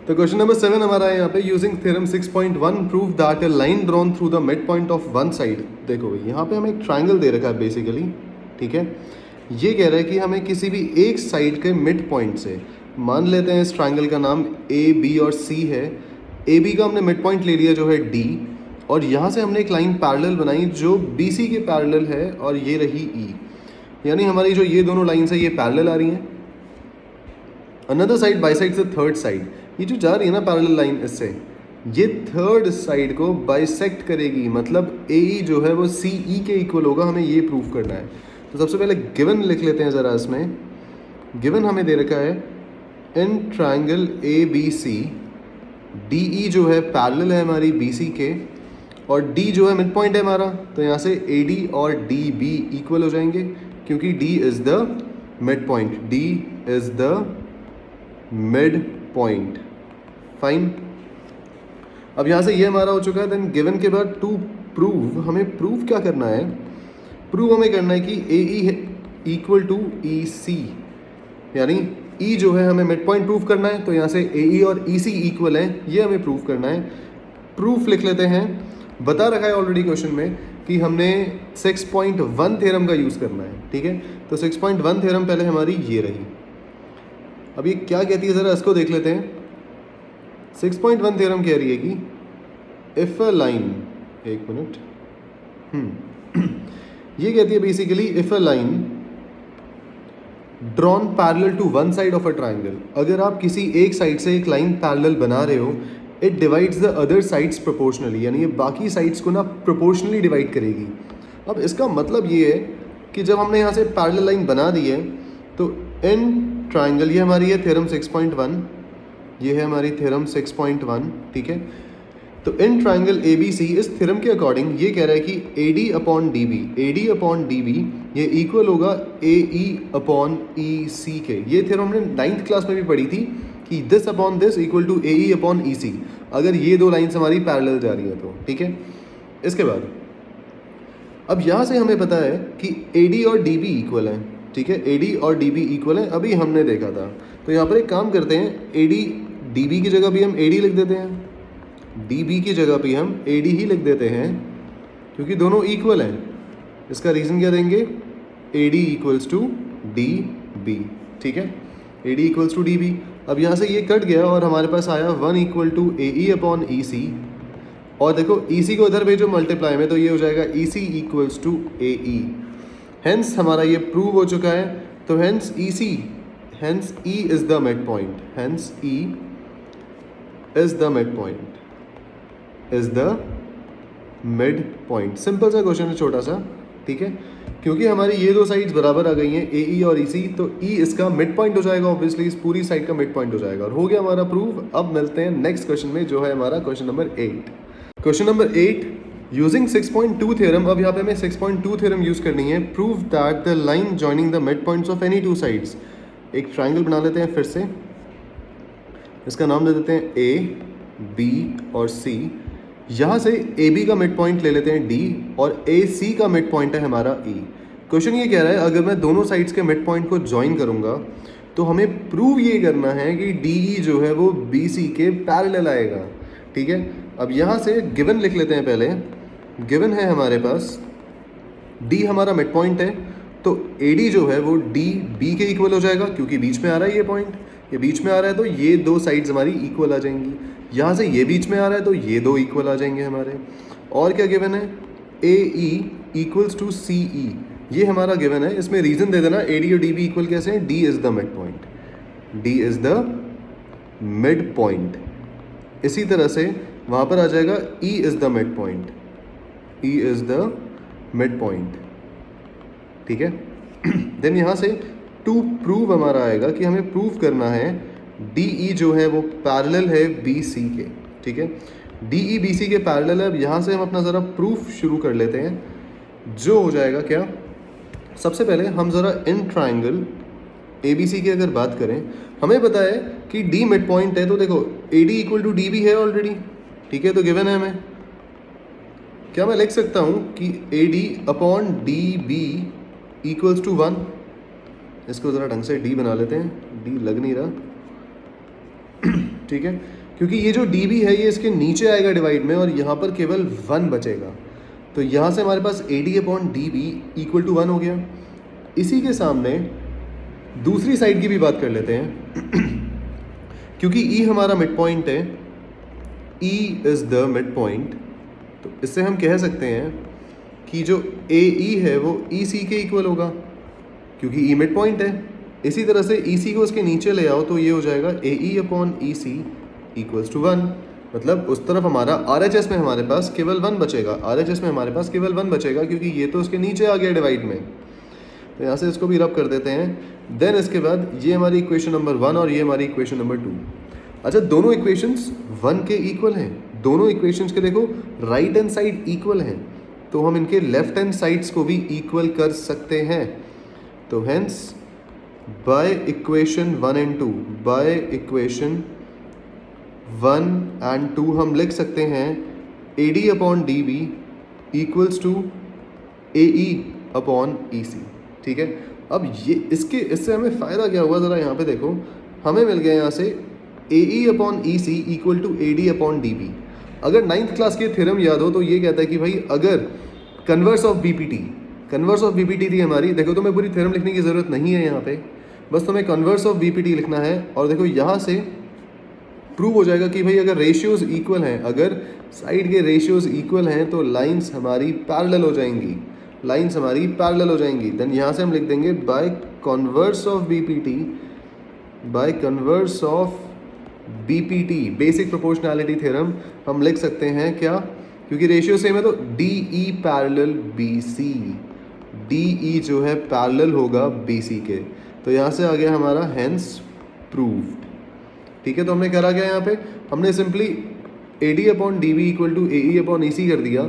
तो क्वेश्चन नंबर 7 हमारा है यहाँ पे, using theorem 6.1 prove that a line drawn through the mid point of one side. देखो यहाँ पे हमें एक ट्राइंगल दे रखा है बेसिकली, ठीक है। ये कह रहा है कि हमें किसी भी एक साइड के मिड पॉइंट से, मान लेते हैं इस ट्राइंगल का नाम A, B और C है। AB का हमने मिड पॉइंट ले लिया जो है D, और यहाँ से हमने एक लाइन पैरेलल बनाई जो BC के पैरेलल है, और ये रही E। यानी हमारी जो ये दोनों लाइन्स है ये पैरेलल आ रही हैं। Another side bisects the third side, ये जो जा रही है ना पैरेलल लाइन, इससे ये थर्ड साइड को बाइसेक्ट करेगी, मतलब AE जो है वो CE के इक्वल होगा। हमें ये प्रूव करना है। तो सबसे पहले गिवन लिख लेते हैं ज़रा। इसमें गिवन हमें दे रखा है इन ट्राइंगल ABC DE जो है पैरेलल है हमारी BC के, और D जो है मिड पॉइंट है हमारा, तो यहाँ से AD और DB इक्वल हो जाएंगे क्योंकि D is the mid point. D is the mid point, fine. अब यहाँ से ये हमारा हो चुका है। देन गिवन के बाद टू प्रूव, हमें प्रूव क्या करना है? प्रूव हमें करना है कि AE इक्वल टू EC, यानी E जो है हमें मिड पॉइंट प्रूव करना है, तो यहाँ से AE और EC इक्वल है, ये हमें प्रूव करना है। प्रूफ लिख लेते हैं। बता रखा है ऑलरेडी क्वेश्चन में कि हमने 6.1 थ्योरम का यूज़ करना है, ठीक है। तो 6.1 थ्योरम पहले हमारी ये रही। अब ये क्या कहती है ज़रा इसको देख लेते हैं। 6.1 थ्योरम कह रही है कि इफ़ अ लाइन, एक मिनट, ये कहती है basically if a line drawn parallel to one side of a triangle, अगर आप किसी एक साइड से एक लाइन पैरेलल बना रहे हो, it divides the other sides proportionally, यानी ये बाकी साइड्स को ना प्रोपोर्शनली डिवाइड करेगी। अब इसका मतलब ये है कि जब हमने यहाँ से पैरेलल लाइन बना दी है तो इन ट्राइंगल, ये हमारी है थ्योरम 6.1, ये है हमारी थ्योरम 6.1, ठीक है। तो इन ट्राइंगल ABC इस थ्योरम के अकॉर्डिंग ये कह रहा है कि AD अपॉन DB ये इक्वल होगा AE अपॉन EC के। ये थ्योरम हमने 9th क्लास में भी पढ़ी थी कि this upon this equal to AE upon EC, अगर ये दो लाइन्स हमारी पैरेलल जा रही है तो, ठीक है। इसके बाद अब यहाँ से हमें पता है कि AD और DB इक्वल है, ठीक है। AD और DB इक्वल है, अभी हमने देखा था। तो यहाँ पर एक काम करते हैं, AD DB की जगह भी हम AD लिख देते हैं, DB की जगह भी हम AD ही लिख देते हैं, क्योंकि दोनों इक्वल हैं। इसका रीज़न क्या देंगे? AD इक्वल्स टू DB, ठीक है। AD equals to DB। अब यहाँ से ये कट गया और हमारे पास आया 1 equal to AE upon EC, और देखो EC को इधर भेजो मल्टीप्लाई में, तो ये हो जाएगा EC equals to AE। Hence हमारा ये प्रूव हो चुका है। तो hence E is the mid point, hence E is the mid point, is the mid point. Simple सा क्वेश्चन है, छोटा सा, ठीक है। क्योंकि हमारी ये दो साइड्स बराबर आ गई हैं, AE और EC, तो E इसका मिड पॉइंट हो जाएगा, ऑब्वियसली इस पूरी साइड का मिड पॉइंट हो जाएगा, और हो गया हमारा प्रूव। अब मिलते हैं नेक्स्ट क्वेश्चन में, जो है हमारा question number 8। Question number 8, using 6.2 theorem, अब यहाँ पे हमें 6.2 थ्योरम यूज़ करनी है। Prove that the line joining the mid points of any two sides. एक ट्राइंगल बना लेते हैं फिर से, इसका नाम दे देते हैं A, B और C। यहाँ से AB का मिड पॉइंट ले लेते हैं D, और AC का मिड पॉइंट है हमारा E। क्वेश्चन ये कह रहा है अगर मैं दोनों साइड्स के मिड पॉइंट को ज्वाइन करूँगा तो हमें प्रूव ये करना है कि DE जो है वो BC के पैरेलल आएगा, ठीक है। अब यहाँ से गिवन लिख लेते हैं पहले। गिवन है हमारे पास D हमारा मिड पॉइंट है, तो AD जो है वो DB के इक्वल हो जाएगा, क्योंकि बीच में आ रहा है ये पॉइंट, ये बीच में आ रहा है, तो ये दो साइड्स हमारी इक्वल आ जाएंगी। यहाँ से ये बीच में आ रहा है तो ये दो इक्वल आ जाएंगे हमारे। और क्या गिवन है? AE इक्वल्स टू CE, ये हमारा गिवन है। इसमें रीज़न दे देना AD और DB इक्वल कैसे हैं? D is the mid point, D is the mid point. इसी तरह से वहाँ पर आ जाएगा E is the mid point, E is the mid point, ठीक है। देन यहाँ से टू प्रूव हमारा आएगा कि हमें प्रूव करना है DE जो है वो पैरेलल है BC के, ठीक है। DE BC के पैरेलल है। अब यहाँ से हम अपना ज़रा प्रूफ शुरू कर लेते हैं, जो हो जाएगा क्या, सबसे पहले हम ज़रा इन ट्राइंगल ABC की अगर बात करें, हमें पता है कि D मिड पॉइंट है, तो देखो AD इक्वल टू DB है ऑलरेडी, ठीक है, तो गिवन है हमें। क्या मैं लिख सकता हूँ कि AD upon DB equals to 1। इसको ज़रा ढंग से D बना लेते हैं, D लग नहीं रहा, ठीक है, क्योंकि ये जो DB है ये इसके नीचे आएगा डिवाइड में, और यहाँ पर केवल 1 बचेगा। तो यहाँ से हमारे पास AD upon DB equal to 1 हो गया। इसी के सामने दूसरी साइड की भी बात कर लेते हैं क्योंकि E हमारा मिड पॉइंट है, E is the mid point, तो इससे हम कह सकते हैं कि जो AE है वो EC के इक्वल होगा, क्योंकि E मिड पॉइंट है। इसी तरह से EC को इसके नीचे ले आओ तो ये हो जाएगा AE upon EC equals to 1। मतलब उस तरफ हमारा RHS में हमारे पास केवल 1 बचेगा, RHS में हमारे पास केवल 1 बचेगा, क्योंकि ये तो उसके नीचे आ गया डिवाइड में। तो यहाँ से इसको भी रब कर देते हैं। देन इसके बाद ये हमारी इक्वेशन नंबर 1 और ये हमारी इक्वेशन नंबर 2। अच्छा, दोनों इक्वेशंस 1 के इक्वल हैं, दोनों इक्वेशंस के देखो राइट हैंड साइड इक्वल हैं, तो हम इनके लेफ्ट हैंड साइड्स को भी इक्वल कर सकते हैं। तो hence by equation 1 and 2, by equation 1 and 2 हम लिख सकते हैं AD upon DB equals to AE upon EC, ठीक है। अब ये इससे हमें फ़ायदा क्या हुआ, ज़रा यहाँ पे देखो, हमें मिल गया यहाँ से AE upon EC equal to AD upon DB। अगर 9th क्लास के थ्योरम याद हो तो ये कहता है कि भाई अगर कन्वर्स ऑफ BPT थी हमारी, देखो तुम्हें पूरी थ्योरम लिखने की ज़रूरत नहीं है यहाँ पे, बस तुम्हें कन्वर्स ऑफ BPT लिखना है। और देखो यहाँ से प्रूव हो जाएगा कि भाई अगर रेशियोज़ इक्वल हैं, अगर साइड के रेशियोज़ इक्वल हैं तो लाइंस हमारी पैरेलल हो जाएंगी, लाइंस हमारी पैरेलल हो जाएंगी। देन यहाँ से हम लिख देंगे bye converse of BPT, bye converse of BPT basic proportionality theorem हम लिख सकते हैं क्या, क्योंकि रेशियो सेम है तो DE पैरेलल BC, DE जो है पैरेलल होगा BC के। तो यहाँ से आ गया हमारा हेंस प्रूव्ड, ठीक है। तो हमने करा क्या, यहाँ पे हमने simply AD upon DB equal to AE upon EC कर दिया,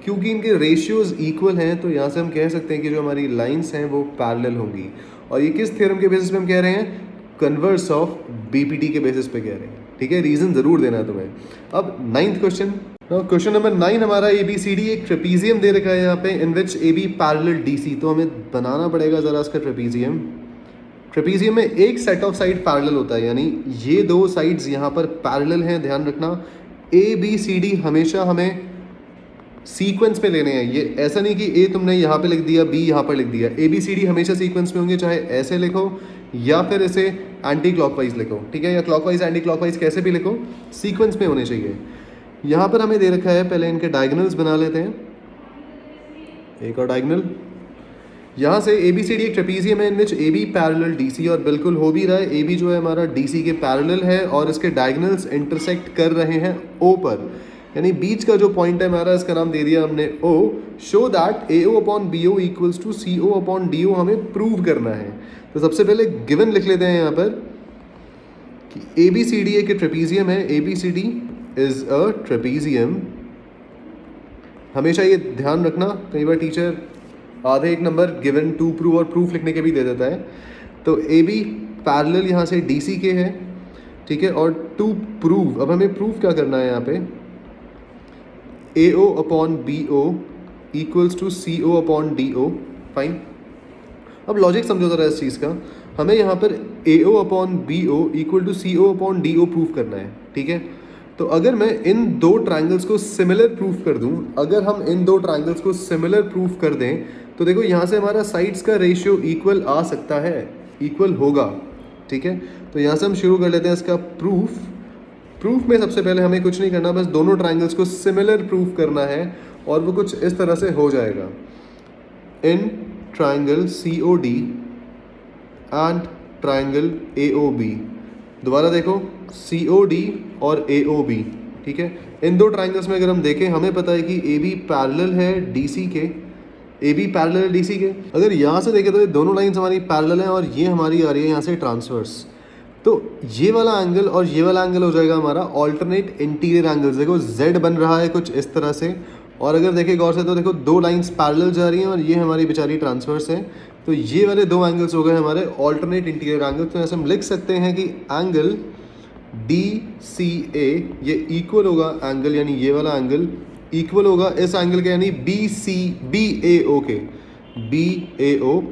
क्योंकि इनके रेशियोज़ इक्वल हैं तो यहाँ से हम कह सकते हैं कि जो हमारी लाइंस हैं वो पैरेलल होंगी। और ये किस थ्योरम के बेसिस पे हम कह रहे हैं, कन्वर्स ऑफ BPT के बेसिस पे कह रहे हैं, ठीक है। रीज़न ज़रूर देना है तुम्हें। अब 9th क्वेश्चन, क्वेश्चन नंबर 9 हमारा ABCD एक ट्रेपीजियम दे रखा है यहाँ पे, इन विच AB पैरेलल DC। तो हमें बनाना पड़ेगा ज़रा इसका ट्रेपीजियम। ट्रेपीजियम में एक सेट ऑफ साइड पैरेलल होता है, यानी ये दो साइड्स यहाँ पर पैरेलल हैं, ध्यान रखना। ABCD हमेशा हमें सीक्वेंस में लेने हैं, ये ऐसा नहीं कि A तुमने यहाँ पे लिख दिया, B यहाँ पर लिख दिया। ABCD हमेशा सीक्वेंस में होंगे, चाहे ऐसे लिखो या फिर इसे एंटी क्लॉकवाइज लिखो, ठीक है, या क्लॉकवाइज एंटी क्लॉकवाइज कैसे भी लिखो, सीक्वेंस में होने चाहिए। यहाँ पर हमें दे रखा है, पहले इनके डायगोनल्स बना लेते हैं। एक और डायगोनल यहाँ से ABCD एक ट्रेपीजियम है इन विच AB पैरेलल DC, और बिल्कुल हो भी रहा है, AB जो है हमारा DC के पैरेलल है और इसके डायगोनल्स इंटरसेक्ट कर रहे हैं O पर, यानी बीच का जो पॉइंट है हमारा, इसका नाम दे दिया हमने O। Show that AO upon BO equals to CO upon DO हमें प्रूव करना है। तो सबसे पहले गिवन लिख लेते हैं यहाँ पर कि ABCD एक ट्रेपीजियम है, ABCD इज अ ट्रेपीजियम। हमेशा ये ध्यान रखना, कई बार टीचर आधे एक नंबर गिवन टू प्रूव और प्रूफ लिखने के भी दे देता है। तो AB पैरेलल यहाँ से DC के है, ठीक है, और टू प्रूव, अब हमें प्रूव क्या करना है यहाँ पे, AO upon BO equals to CO upon DO। Fine, अब लॉजिक समझो ज़रा इस चीज़ का, हमें यहाँ पर AO upon BO equal to CO upon DO prove करना है, ठीक है। तो अगर मैं इन दो ट्राइंगल्स को सिमिलर प्रूफ कर दूं, अगर हम इन दो ट्राइंगल्स को सिमिलर प्रूफ कर दें तो देखो यहाँ से हमारा साइड्स का रेशियो इक्वल आ सकता है, इक्वल होगा, ठीक है। तो यहाँ से हम शुरू कर लेते हैं इसका प्रूफ। प्रूफ में सबसे पहले हमें कुछ नहीं करना, बस दोनों ट्राइंगल्स को सिमिलर प्रूफ करना है, और वो कुछ इस तरह से हो जाएगा। In triangle COD and triangle AOB, दोबारा देखो COD और AOB, ठीक है। इन दो ट्राइंगल्स में अगर हम देखें, हमें पता है कि AB पैरेलल है DC के, AB पैरेलल है DC के। अगर यहाँ से देखें तो ये दोनों लाइंस हमारी पैरेलल हैं और ये हमारी आ रही है यहाँ से ट्रांसवर्स। तो ये वाला एंगल और ये वाला एंगल हो जाएगा हमारा ऑल्टरनेट इंटीरियर एंगल्स। देखो Z बन रहा है कुछ इस तरह से, और अगर देखें गौर से तो देखो दो लाइंस पैरेलल जा रही हैं और ये हमारी बेचारी ट्रांसवर्स है। तो ये वाले दो एंगल्स हो गए हमारे ऑल्टरनेट इंटीरियर एंगल। तो ऐसे हम लिख सकते हैं कि एंगल DCA ये इक्वल होगा एंगल, यानी ये वाला एंगल इक्वल होगा इस एंगल के, यानी BAO के, BAO।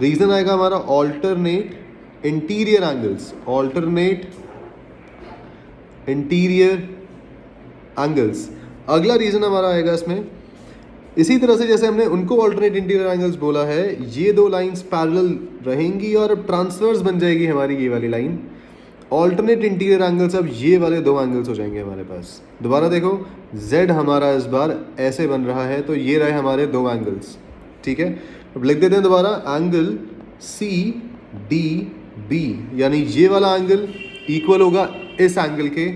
रीजन आएगा हमारा alternate interior angles, alternate interior angles. अगला रीजन हमारा आएगा इसमें, इसी तरह से जैसे हमने उनको ऑल्टरनेट इंटीरियर एंगल्स बोला है, ये दो लाइंस पैरेलल रहेंगी और अब ट्रांसवर्स बन जाएगी हमारी ये वाली लाइन। ऑल्टरनेट इंटीरियर एंगल्स अब ये वाले दो एंगल्स हो जाएंगे हमारे पास। दोबारा देखो Z हमारा इस बार ऐसे बन रहा है, तो ये रहे हमारे दो एंगल्स, ठीक है। अब लिख देते हैं दोबारा, एंगल CDB यानी ये वाला एंगल इक्वल होगा इस एंगल के,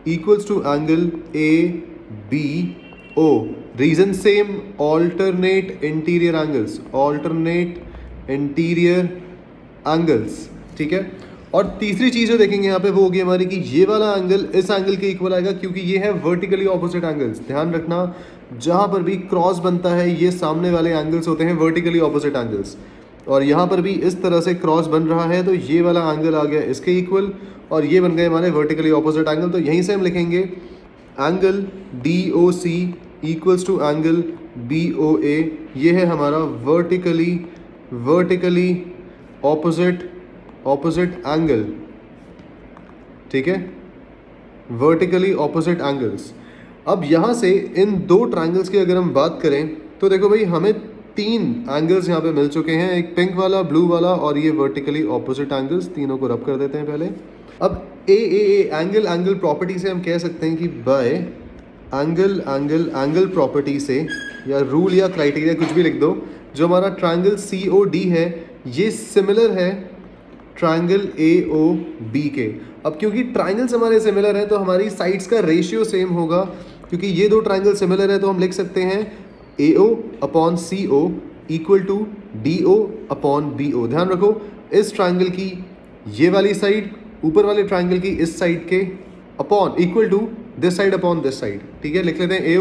equals to angle ABO। Reason same, alternate interior angles, alternate interior angles, ठीक है। और तीसरी चीज जो देखेंगे यहाँ पे वो होगी हमारी कि ये वाला एंगल इस एंगल के इक्वल आएगा, क्योंकि ये है वर्टिकली ऑपोजिट एंगल्स। ध्यान रखना, जहां पर भी क्रॉस बनता है ये सामने वाले एंगल्स होते हैं वर्टिकली ऑपोजिट एंगल्स, और यहाँ पर भी इस तरह से क्रॉस बन रहा है तो ये वाला एंगल आ गया इसके इक्वल और ये बन गए हमारे वर्टिकली ऑपोजिट एंगल। तो यहीं से हम लिखेंगे angle DOC equals to angle BOA। ये है हमारा वर्टिकली ऑपोजिट एंगल, ठीक है, वर्टिकली ऑपोजिट एंगल्स। अब यहाँ से इन दो ट्रायंगल्स की अगर हम बात करें तो देखो भाई हमें तीन एंगल्स यहाँ पे मिल चुके हैं, एक पिंक वाला, ब्लू वाला और ये वर्टिकली ऑपोजिट एंगल्स। तीनों को रब कर देते हैं पहले। अब एंगल प्रॉपर्टी से हम कह सकते हैं कि बाय एंगल प्रॉपर्टी से, या रूल या क्राइटेरिया कुछ भी लिख दो, जो हमारा ट्रायंगल COD है ये सिमिलर है ट्रायंगल AOB के। अब क्योंकि ट्रायंगल्स हमारे सिमिलर हैं तो हमारी साइड्स का रेशियो सेम होगा, क्योंकि ये दो ट्रायंगल सिमिलर है तो हम लिख सकते हैं AO/CO इक्वल टू DO/BO। ध्यान रखो इस ट्रायंगल की ये वाली साइड ऊपर वाले ट्रायंगल की इस साइड के upon equal to this side upon this side, ठीक है। लिख लेते हैं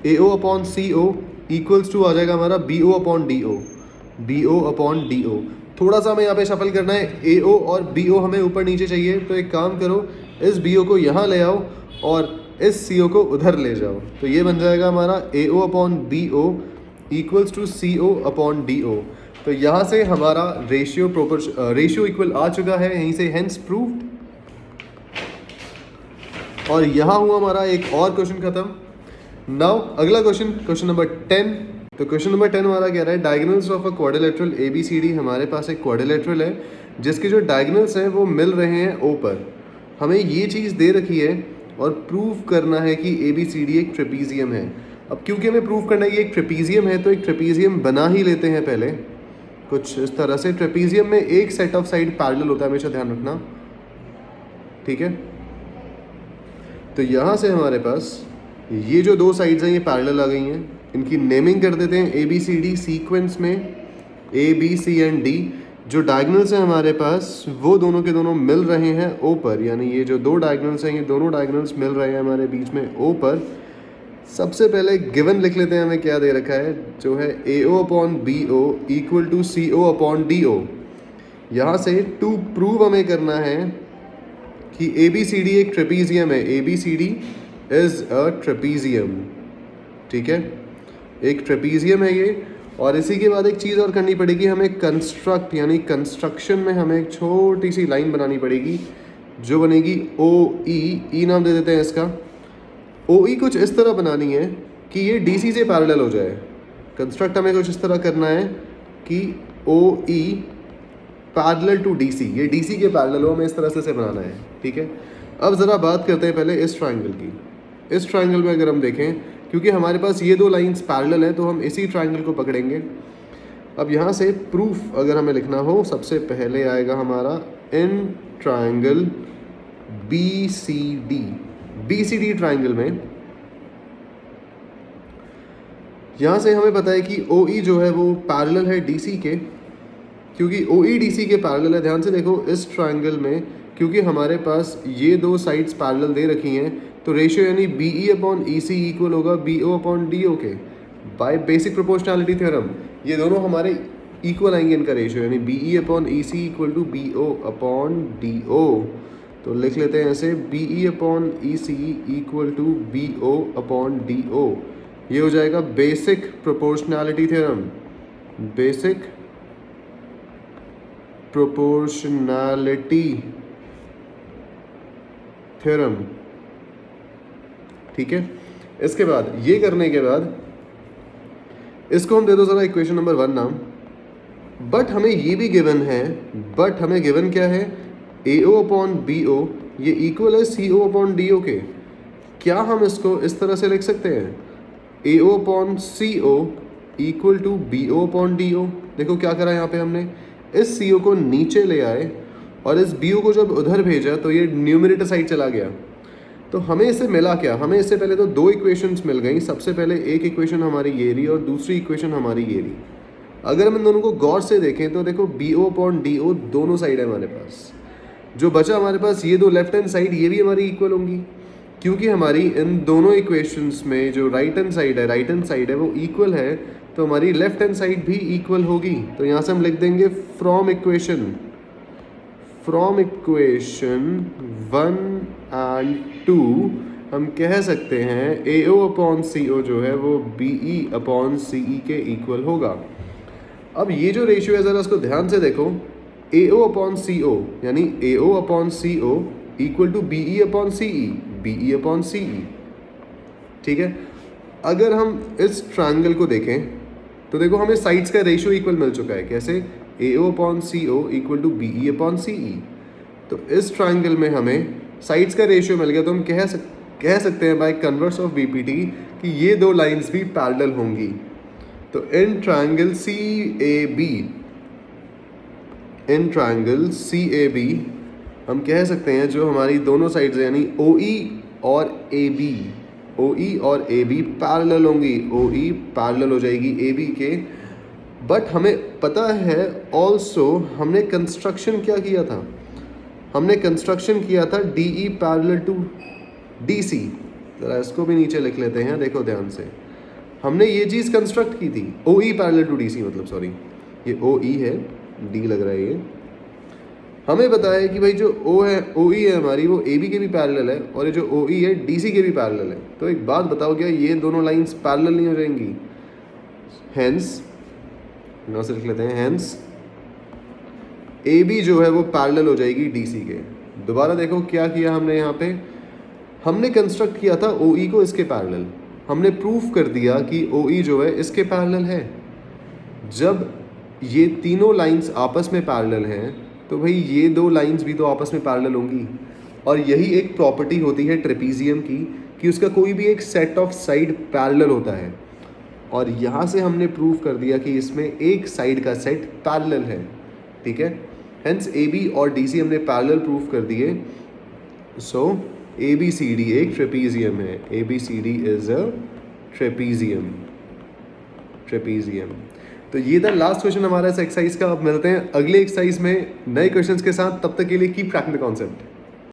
AO/CO इक्वल्स टू आ जाएगा हमारा BO/DO। थोड़ा सा हमें यहाँ पे शफल करना है, AO और BO हमें ऊपर नीचे चाहिए, तो एक काम करो इस BO को यहाँ ले आओ और इस CO को उधर ले जाओ, तो ये बन जाएगा हमारा AO/BO इक्वल्स टू CO/DO। तो यहाँ से हमारा रेशियो इक्वल आ चुका है, यहीं से हेंस प्रूव्ड। और यहाँ हुआ हमारा एक और क्वेश्चन खत्म। नाउ अगला क्वेश्चन नंबर 10। तो क्वेश्चन नंबर 10 हमारा कह रहा है diagonals of a quadrilateral ABCD। हमारे पास एक क्वाड्रिलेटरल है जिसके जो डायगोनल्स हैं वो मिल रहे हैं O पर। हमें ये चीज़ दे रखी है और प्रूव करना है कि ABCD एक ट्रेपीजियम है। अब क्योंकि हमें प्रूव करना है कि एक ट्रेपीजियम है तो एक ट्रेपीजियम बना ही लेते हैं पहले कुछ इस तरह से। ट्रेपीजियम में एक सेट ऑफ साइड पैरेलल होता है, हमेशा ध्यान रखना, ठीक है। तो यहाँ से हमारे पास ये जो दो साइड्स हैं ये पैरेलल आ गई हैं, इनकी नेमिंग कर देते हैं ABCD सीक्वेंस में, ABC एंड D। जो डायगोनल्स हैं हमारे पास वो दोनों के दोनों मिल रहे हैं O पर, यानी ये जो दो डायगोनल्स हैं ये दोनों डायगोनल्स मिल रहे हैं हमारे बीच में O पर। सबसे पहले गिवन लिख लेते हैं, हमें क्या दे रखा है, जो है AO/BO इक्वल टू CO/DO। यहाँ से टू प्रूव हमें करना है कि ABCD एक ट्रेपीजियम है, ABCD इज अ ट्रेपीजियम, ठीक है, एक ट्रेपीजियम है ये। और इसी के बाद एक चीज़ और करनी पड़ेगी, हमें कंस्ट्रक्ट यानी कंस्ट्रक्शन में हमें एक छोटी सी लाइन बनानी पड़ेगी जो बनेगी OE नाम दे देते हैं इसका। OE कुछ इस तरह बनानी है कि ये DC से पैरेलल हो जाए। कंस्ट्रक्ट हमें कुछ इस तरह करना है कि OE पैरेलल टू DC, ये DC के पैरेलल हो, हमें इस तरह से बनाना है, ठीक है। अब ज़रा बात करते हैं पहले इस ट्रायंगल की। इस ट्रायंगल में अगर हम देखें, क्योंकि हमारे पास ये दो लाइंस पैरेलल हैं तो हम इसी ट्रायंगल को पकड़ेंगे। अब यहाँ से प्रूफ अगर हमें लिखना हो, सबसे पहले आएगा हमारा इन ट्रायंगल BCD ट्रायंगल में। यहाँ से हमें पता है कि OE जो है वो पैरेलल है DC के, क्योंकि ओ ई डी सी के पैरेलल है। ध्यान से देखो इस ट्राइंगल में, क्योंकि हमारे पास ये दो साइड्स पैरेलल दे रखी हैं, तो रेशियो यानी B E upon E C equal होगा B O upon D O के, बाय बेसिक प्रोपोर्शनैलिटी थ्योरम। ये दोनों हमारे इक्वल आएंगे इनका रेशियो, यानी B E upon E C equal to B O upon D O. तो लिख लेते हैं ऐसे, B E upon E C equal to B O upon D O. ये हो जाएगा basic proportionality theorem, basic proportionality theorem. ठीक है, इसके बाद ये करने के बाद इसको हम दे दो जरा इक्वेशन नंबर 1 नाम। बट हमें ये भी गिवन है, बट हमें गिवन क्या है, ए ओ अपॉन बी ओ ये इक्वल है सी ओ अपॉन डी ओ के। क्या हम इसको इस तरह से लिख सकते हैं, A O upon C O equal to B O upon D O. देखो क्या करा यहाँ पे हमने, इस सी ओ को नीचे ले आए और इस बी ओ को जब उधर भेजा तो ये न्यूमरेटर साइड चला गया। तो हमें इससे मिला क्या, हमें इससे पहले तो दो इक्वेशंस मिल गई। सबसे पहले एक इक्वेशन हमारी ये रही और दूसरी इक्वेशन हमारी ये रही। अगर हम इन दोनों को गौर से देखें तो देखो B O upon D O दोनों साइड है हमारे पास। जो बचा हमारे पास ये दो लेफ्ट हैंड साइड, ये भी हमारी इक्वल होंगी, क्योंकि हमारी इन दोनों इक्वेशंस में जो राइट हैंड साइड है वो इक्वल है, तो हमारी लेफ्ट हैंड साइड भी इक्वल होगी। तो यहाँ से हम लिख देंगे फ्रॉम इक्वेशन 1 एंड 2 हम कह सकते हैं ए ओ अपॉन सी ओ जो है वो बी ई अपॉन सी ई के इक्वल होगा। अब ये जो रेशियो है ज़रा उसको ध्यान से देखो, ए ओ अपॉन सी ओ यानी A O upon C O equal to B E upon C E, B E upon C E. ठीक है, अगर हम इस ट्रायंगल को देखें तो देखो हमें साइड्स का रेशियो इक्वल मिल चुका है। कैसे, A O upon C O equal to B E upon C E. तो इस ट्रायंगल में हमें साइड्स का रेशियो मिल गया, तो हम कह सकते हैं by converse of B P T कि ये दो लाइन्स भी पैरेलल होंगी। तो in triangle C A B हम कह सकते हैं जो हमारी दोनों साइड्स यानी ओ ई और ए बी पैरेलल होंगी। ओ ई पैरेलल हो जाएगी ए बी के। बट हमें पता है ऑल्सो हमने कंस्ट्रक्शन क्या किया था, हमने कंस्ट्रक्शन किया था D E parallel to D C. ज़रा इसको भी नीचे लिख लेते हैं, देखो ध्यान से, हमने ये चीज़ कंस्ट्रक्ट की थी, O E parallel to D C, मतलब सॉरी ये ओ ई है, डी लग रहा है ये। हमें बताया कि भाई जो ओ है, ओ ई है हमारी, वो ए बी के भी पैरेलल है, और ये जो ओ ई है डी सी के भी पैरेलल है। तो एक बात बताओ, क्या ये दोनों लाइंस पैरेलल नहीं हो जाएंगी? हेंस यहाँ से लिख लेते हैं, हेंस ए बी जो है वो पैरेलल हो जाएगी डी सी के। दोबारा देखो क्या किया हमने यहाँ पे, हमने कंस्ट्रक्ट किया था ओ ई को इसके पैरेलल, हमने प्रूफ कर दिया कि ओ ई जो है इसके पैरेलल है। जब ये तीनों लाइंस आपस में पैरेलल हैं तो भाई ये दो लाइंस भी तो आपस में पैरेलल होंगी। और यही एक प्रॉपर्टी होती है ट्रेपीजियम की कि उसका कोई भी एक सेट ऑफ साइड पैरेलल होता है। और यहाँ से हमने प्रूव कर दिया कि इसमें एक साइड का सेट पैरेलल है। ठीक है, हेंस ए बी और डी सी हमने पैरेलल प्रूफ कर दिए। So A B C D एक ट्रेपीजियम है, A B C D is a trapezium. तो ये था लास्ट क्वेश्चन हमारा इस एक्सरसाइज का। अब मिलते हैं अगले एक्सरसाइज में नए क्वेश्चंस के साथ, तब तक के लिए कीप ट्रैकिंग द कॉन्सेप्ट।